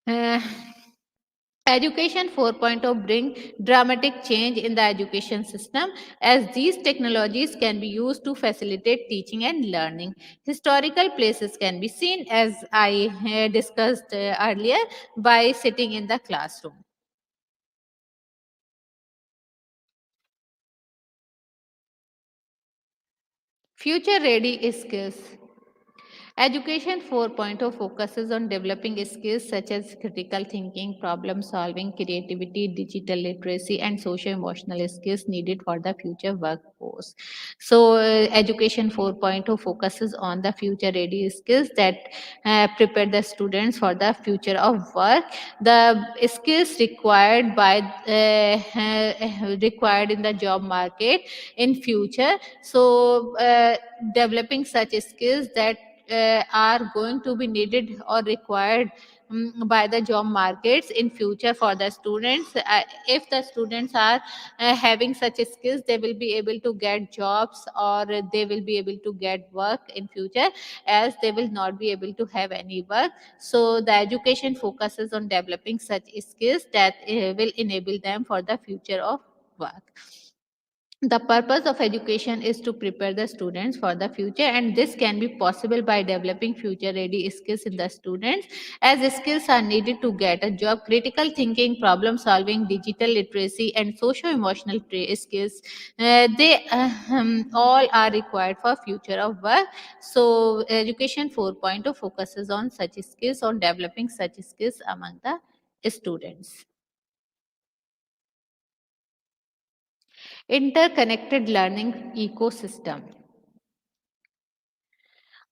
Uh, Education 4.0 bring dramatic change in the education system, as these technologies can be used to facilitate teaching and learning. Historical places can be seen, as I discussed earlier, by sitting in the classroom. Future ready skills. Education 4.0 focuses on developing skills such as critical thinking, problem solving, creativity, digital literacy, and social emotional skills needed for the future workforce. So, Education 4.0 focuses on the future ready skills that prepare the students for the future of work. The skills required in the job market in future. So, developing such skills that are going to be needed or required by the job markets in future for the students. If the students are having such skills, they will be able to get jobs, or they will be able to get work in future, as they will not be able to have any work. So the education focuses on developing such skills that will enable them for the future of work. The purpose of education is to prepare the students for the future, and this can be possible by developing future ready skills in the students, as skills are needed to get a job. Critical thinking, problem solving, digital literacy, and socio emotional skills, they all are required for future of work. So education 4.0 focuses on such skills, on developing such skills among the students. Interconnected learning ecosystem.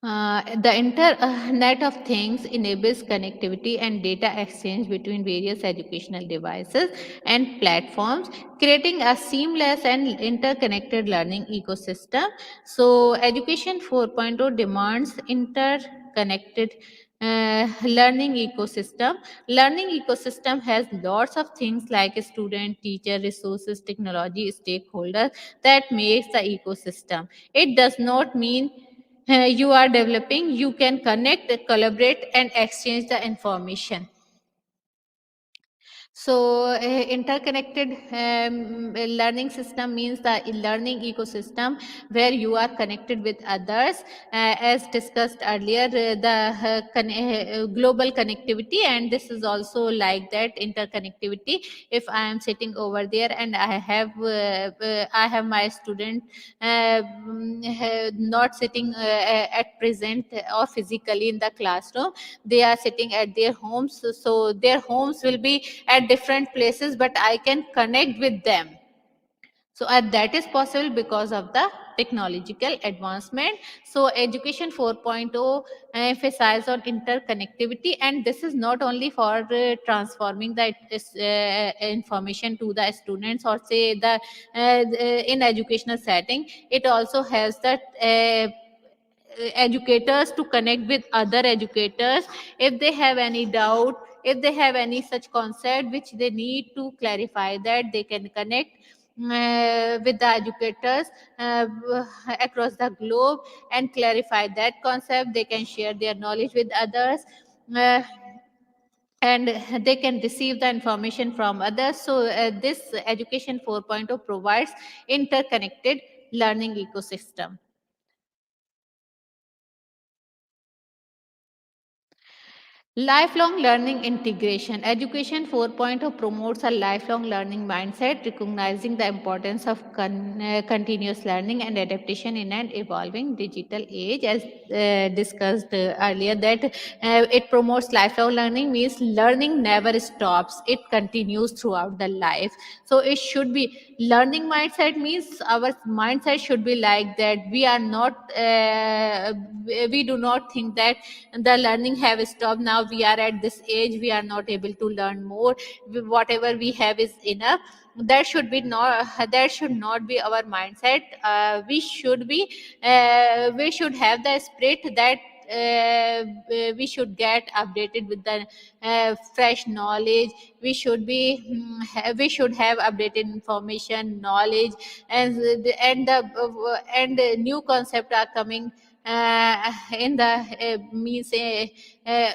The Internet of Things enables connectivity and data exchange between various educational devices and platforms, creating a seamless and interconnected learning ecosystem. So, Education 4.0 demands interconnected learning ecosystem. Learning ecosystem has lots of things like student, teacher, resources, technology, stakeholders that makes the ecosystem. It does not mean you are developing, you can connect, collaborate, and exchange the information. So, interconnected learning system means the learning ecosystem where you are connected with others. As discussed earlier, global connectivity, and this is also like that interconnectivity. If I am sitting over there and I have my student not sitting at present or physically in the classroom, they are sitting at their homes. So their homes will be at different places, but I can connect with them. So that is possible because of the technological advancement. So education 4.0 emphasize on interconnectivity, and this is not only for transforming the information to the students, or say the in educational setting. It also helps that educators to connect with other educators if they have any doubt, if they have any such concept which they need to clarify, that they can connect with the educators across the globe and clarify that concept. They can share their knowledge with others, uh, and they can receive the information from others. So this education 4.0 provides interconnected learning ecosystem. Lifelong learning integration. Education 4.0 promotes a lifelong learning mindset, recognizing the importance of continuous learning and adaptation in an evolving digital age. As discussed earlier, that it promotes lifelong learning means learning never stops, it continues throughout the life. So it should be learning mindset means our mindset should be like that. We are not, we do not think that the learning have stopped. Now we are at this age, we are not able to learn more. Whatever we have is enough. That should be not, that should not be our mindset. We should have the spirit that we should get updated with the fresh knowledge. We should have updated information, knowledge, and new concept are coming in the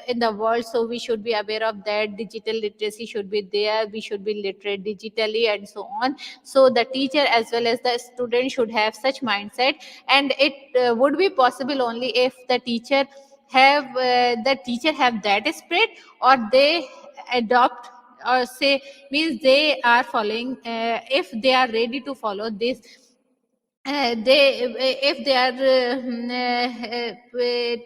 in the world. So we should be aware of that. Digital literacy should be there, we should be literate digitally, and so on. So the teacher as well as the student should have such mindset, and it would be possible only if the teacher have that spirit, or they adopt, or say means they are following, if they are ready to follow this, they if they are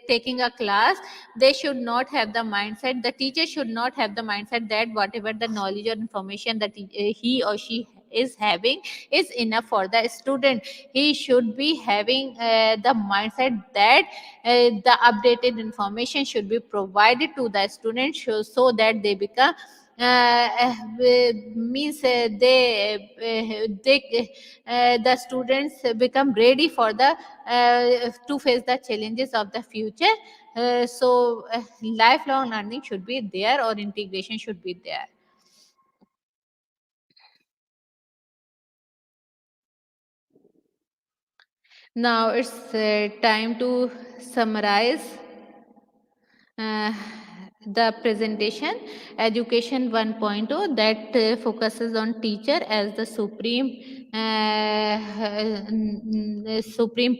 taking a class, they should not have the mindset, the teacher should not have the mindset that whatever the knowledge or information that he or she is having is enough for the student. He should be having the mindset that the updated information should be provided to the student, so that they become means the students become ready for the to face the challenges of the future. Lifelong learning should be there, or integration should be there. Now it's time to summarize uh, the presentation. Education 1.0, that focuses on teacher as the supreme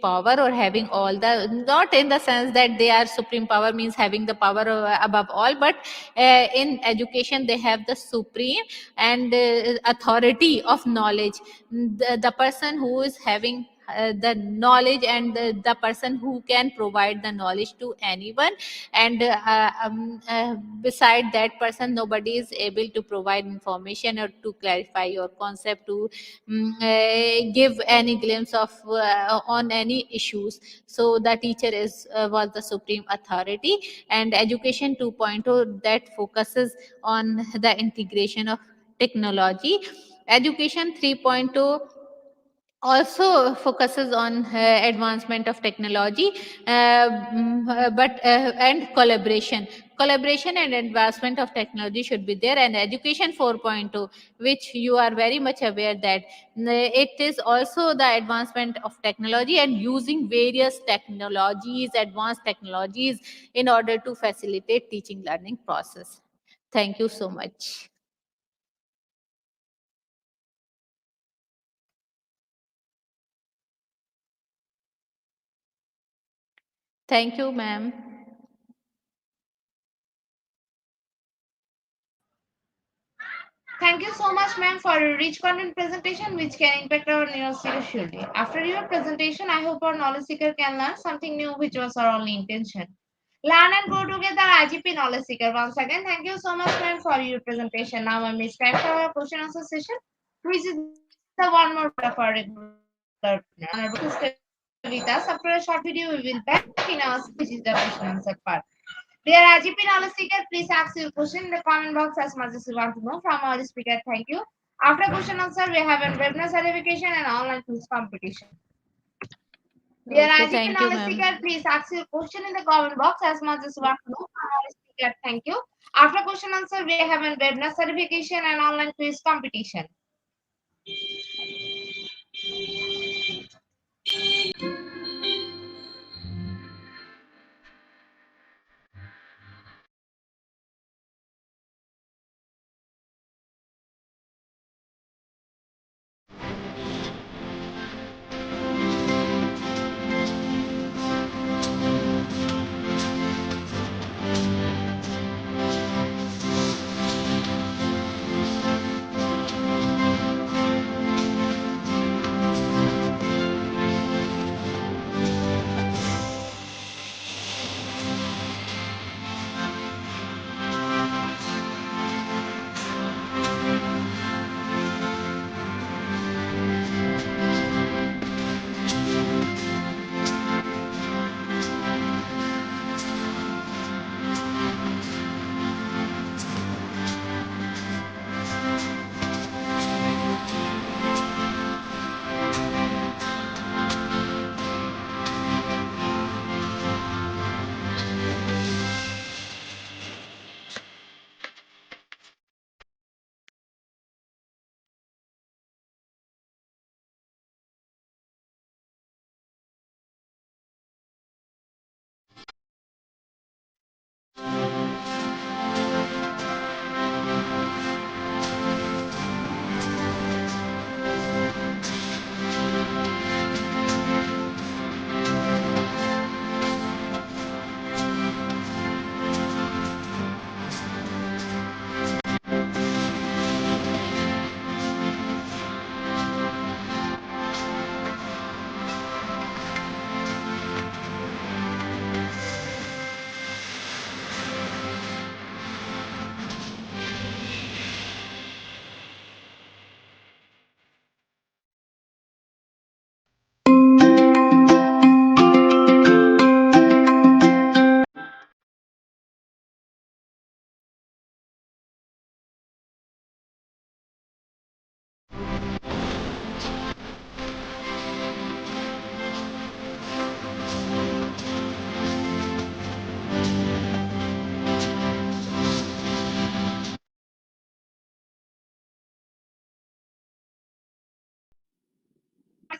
power, or having all the, not in the sense that they are supreme power means having the power above all, but in education they have the supreme and authority of knowledge. The person who is having the knowledge, and the person who can provide the knowledge to anyone, and beside that person nobody is able to provide information or to clarify your concept, to give any glimpse of on any issues. So the teacher is was the supreme authority. And education 2.0, that focuses on the integration of technology. Education 3.0 also focuses on advancement of technology, but and collaboration and advancement of technology should be there. And education 4.0, which you are very much aware that it is also the advancement of technology and using various technologies, advanced technologies, in order to facilitate teaching learning process. Thank you so much. Thank you, ma'am. Thank you so much, ma'am, for your rich content presentation, which can impact our university surely. After your presentation, I hope our knowledge seeker can learn something new, which was our only intention. Learn and grow together, IGP Knowledge Seeker. Once again, thank you so much, ma'am, for your presentation. Now, ma'am, it's time for our question answer session, which is the one more part of our regular. Honorable sister with us. After a short video, we will back in our, which is the question answer part. Dear IGP knowledge seeker, please ask your question in the comment box as much as you want to know from our speaker. Thank you. After question answer, we have a webinar certification and online quiz competition. Dear Okay, IGP thank you, knowledge ma'am. seeker, please ask your question in the comment box as much as you want to know from our speaker. Thank you. After question answer, we have a webinar certification and online quiz competition.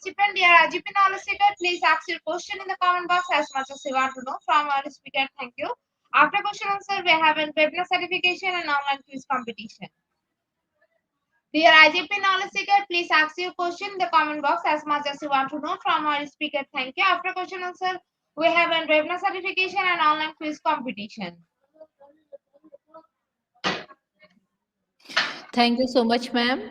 participant, dear IGP knowledge seeker, please ask your question in the comment box as much as you want to know from our speaker. Thank you. After question answer, we have a webinar certification and online quiz competition. Dear IGP knowledge seeker, please ask your question in the comment box as much as you want to know from our speaker. Thank you. After question answer, we have a webinar certification and online quiz competition. Thank you so much, ma'am.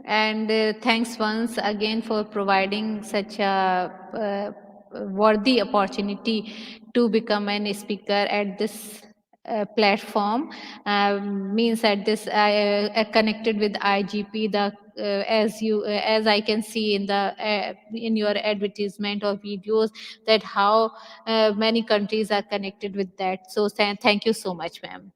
And thanks once again for providing such a worthy opportunity to become an speaker at this platform. Means at this I connected with IGP. The as I can see in the in your advertisement or videos that how many countries are connected with that. So thank you so much, ma'am.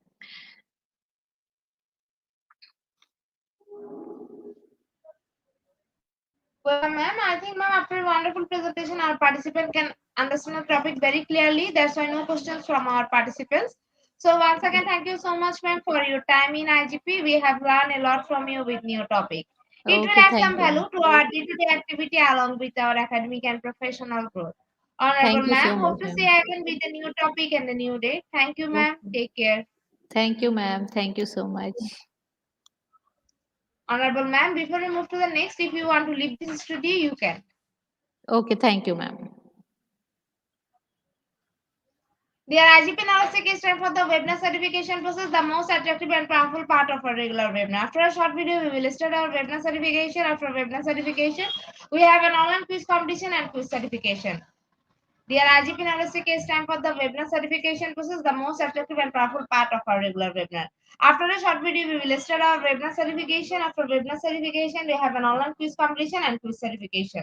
Well, ma'am, I think, ma'am, after a wonderful presentation, our participant can understand the topic very clearly. That's why no questions from our participants. So once again, thank you so much, ma'am, for your time in IGP. We have learned a lot from you with new topic. It will Okay, add thank some you, ma'am. value to our day-to-day activity along with our academic and professional growth. Thank Honorable you so ma'am, much, hope to see ma'am. you again with a new topic and a new day. Thank you, ma'am. Okay. Take care. Thank you, ma'am. Thank you so much. Honorable ma'am, before we move to the next, if you want to leave this studio, you can. Okay, thank you, ma'am. Dear IGP Analytic is time for the webinar certification process, the most attractive and powerful part of our regular webinar. After a short video, we will start our webinar certification. After webinar certification, we have an online quiz competition and quiz certification. Dear IGP Analytic is time for the webinar certification process, the most attractive and powerful part of our regular webinar. After a short video, we will start our webinar certification. After webinar certification, we have an online quiz competition and quiz certification.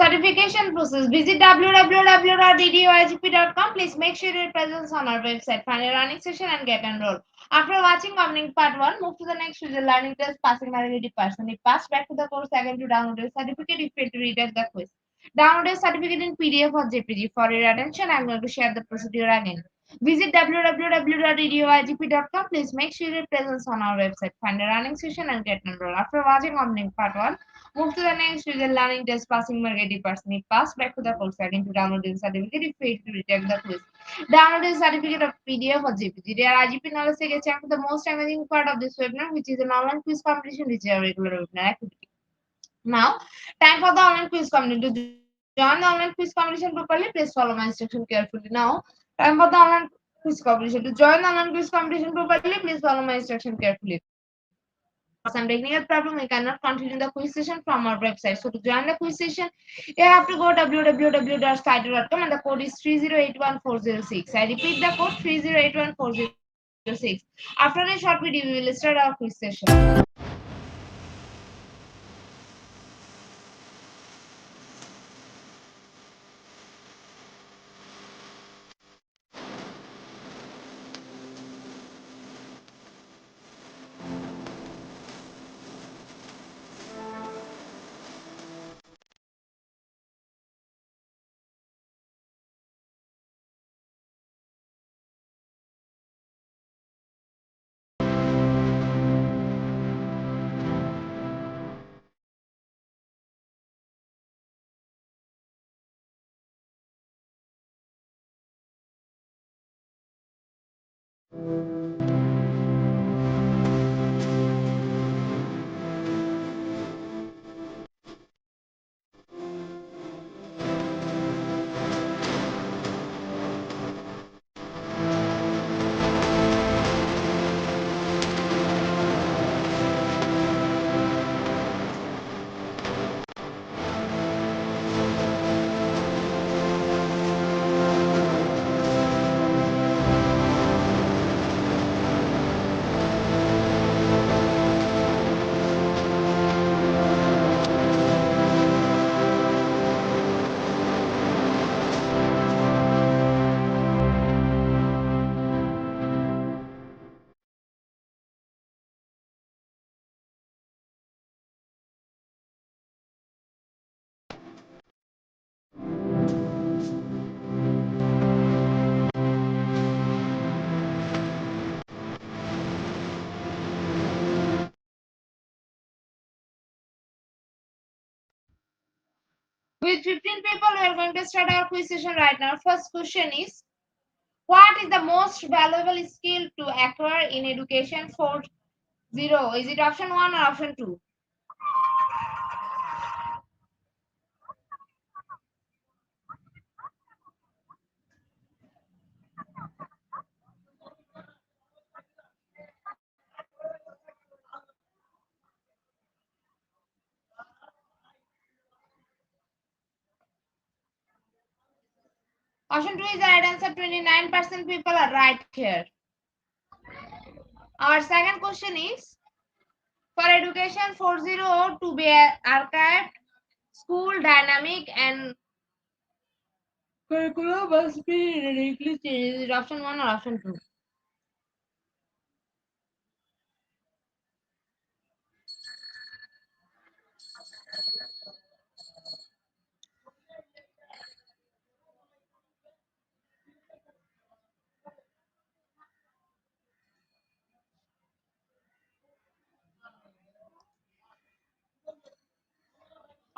Certification process. Visit www.ddoigp.com. Please make sure your presence on our website. Find a running session and get enrolled. After watching Governing Part 1, move to the next with the learning test passing by 80%. If passed, back to the course again to download your certificate if you fail to retake the quiz. Download your certificate in PDF or JPG. For your attention, I'm going to share the procedure again. Visit www.eduigp.com. Please make sure your presence on our website. Find a running session and get enrolled. After watching opening part 1, move to the next with the learning test passing mark 80%. If pass, back to the course again to download the certificate. If fail to retake the quiz. Download the certificate of PDF or JPG. Dear IGP knowledge, take check the most amazing part of this webinar, which is an online quiz competition, which is a regular webinar activity. Now, time for the online quiz competition. To join the online quiz competition properly, please follow my instruction carefully. Now, time for the online quiz competition. To join the online quiz competition properly, please follow my instruction carefully. For some technical problem, we cannot continue the quiz session from our website. So to join the quiz session, you have to go www.skydio.com and the code is 3081406. I repeat the code 3081406. After a short video, we will start our quiz session. With 15 people, we are going to start our quiz session right now. First question is, what is the most valuable skill to acquire in education for zero? Is it option 1 or option 2? Option 2 is the right answer. 29% people are right here. Our second question is, for education 4.0 to be archived, school dynamic and curriculum must be radically changed. Is it option 1 or option 2?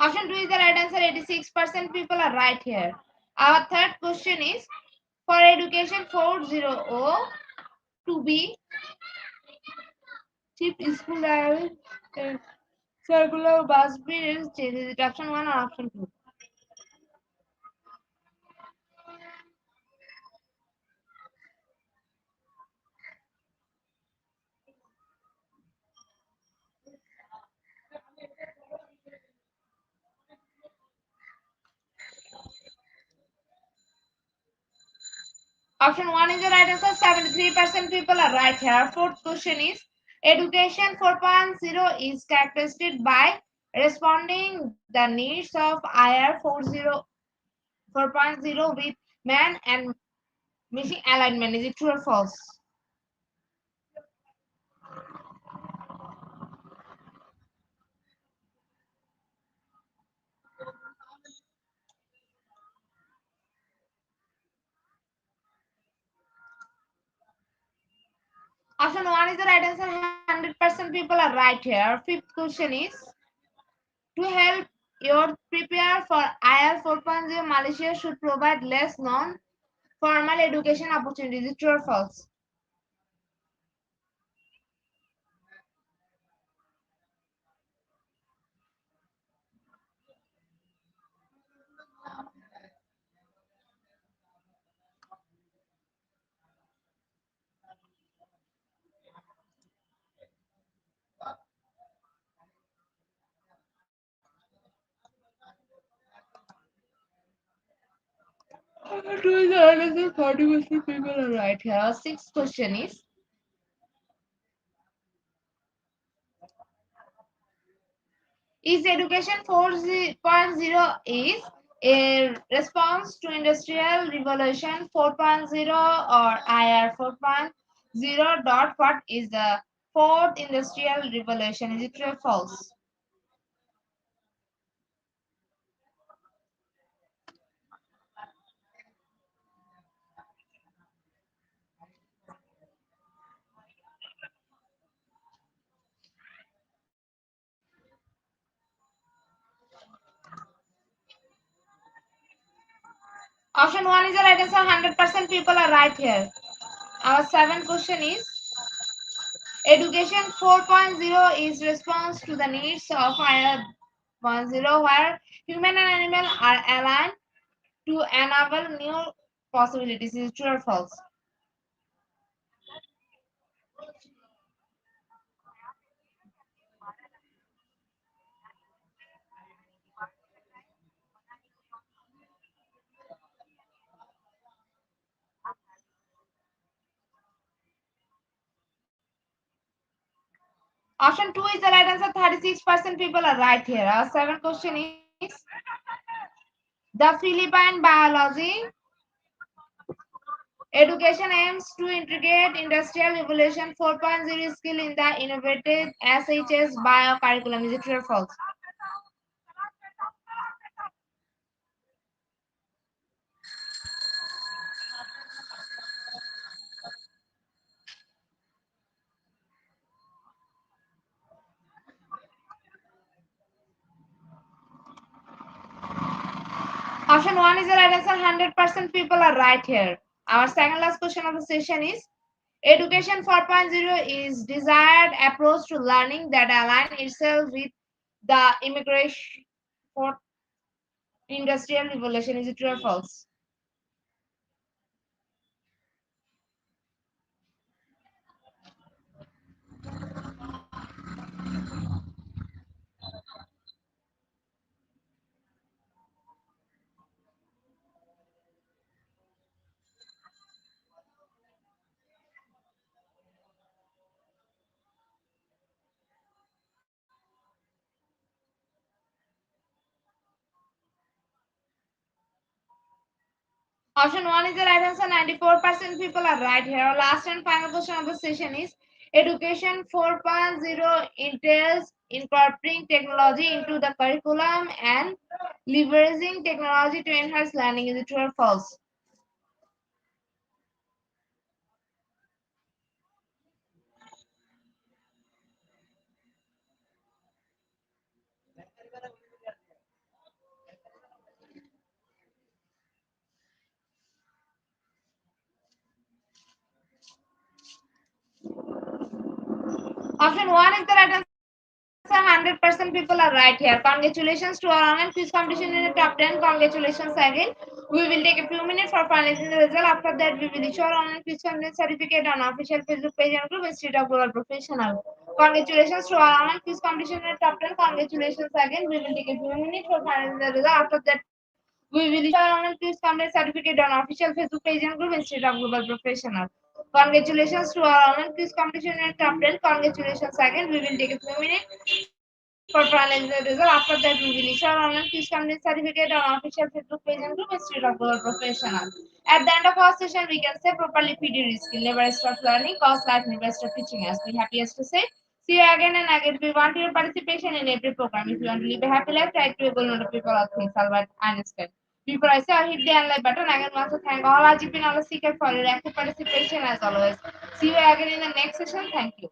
Option 2 is the right answer. 86% people are right here. Our third question is, for education 4.0 to be cheap school diary circular bus bills change. Is it option 1 or option 2? Option 1 is the right answer. 73% people are right here. Fourth question is, education 4.0 is characterized by responding the needs of IR 4.0 with man and machine alignment. Is it true or false? Option 1 is the right answer. 100% people are right here. Fifth question is, to help you prepare for IR 4.0, Malaysia should provide less non-formal education opportunities. Is it true or false? Two is the right answer. 40% people are right here. Sixth question is education 4.0 is a response to industrial revolution 4.0 or IR 4.0 dot what is the fourth industrial revolution? Is it true or false? Option 1 is the right answer. 100% people are right here. Our seventh question is, education 4.0 is response to the needs of IR 1.0 where human and animal are aligned to enable new possibilities. Is it true or false? Option 2 is the right answer. 36% people are right here. Our seventh question is, the Philippine biology education aims to integrate industrial revolution 4.0 skill in the innovative SHS bio curriculum. Is it true or false? Option 1 is the right answer. 100% people are right here. Our second last question of the session is, education 4.0 is desired approach to learning that align itself with the immigration for industrial revolution. Is it true or false? Option 1 is the right answer. 94% people are right here. Our last and final question of the session is, education 4.0 entails incorporating technology into the curriculum and leveraging technology to enhance learning. Is it true or false? Option 1 is the right answer. 100% people are right here. Congratulations to our online quiz competition in the top 10. Congratulations again. We will take a few minutes for finalizing the result. After that, we will issue our online quiz competition certificate on official Facebook page and group Institute of Global Professional. Congratulations to our online quiz competition in the top 10. Congratulations again. We will take a few minutes for finalizing the result. After that, we will issue our online quiz competition certificate on official Facebook page and group Institute of Global Professional. Congratulations to our online quiz competition in the top 10. Congratulations again. We will take a few minutes for finalizing the result. After that, we will issue our online quiz company certificate on official Facebook page and group Institute of Global Professional. At the end of our session, we can say properly feed your skill. Never stop learning, cause life never stop teaching us. Be happiest to say. See you again and again. We want your participation in every program. If you want to live a happy life, try to be able to people of things. Albert Einstein. Before I say hit the like button, I can also thank all IGP knowledge seeker for your active participation as always. See you again in the next session. Thank you.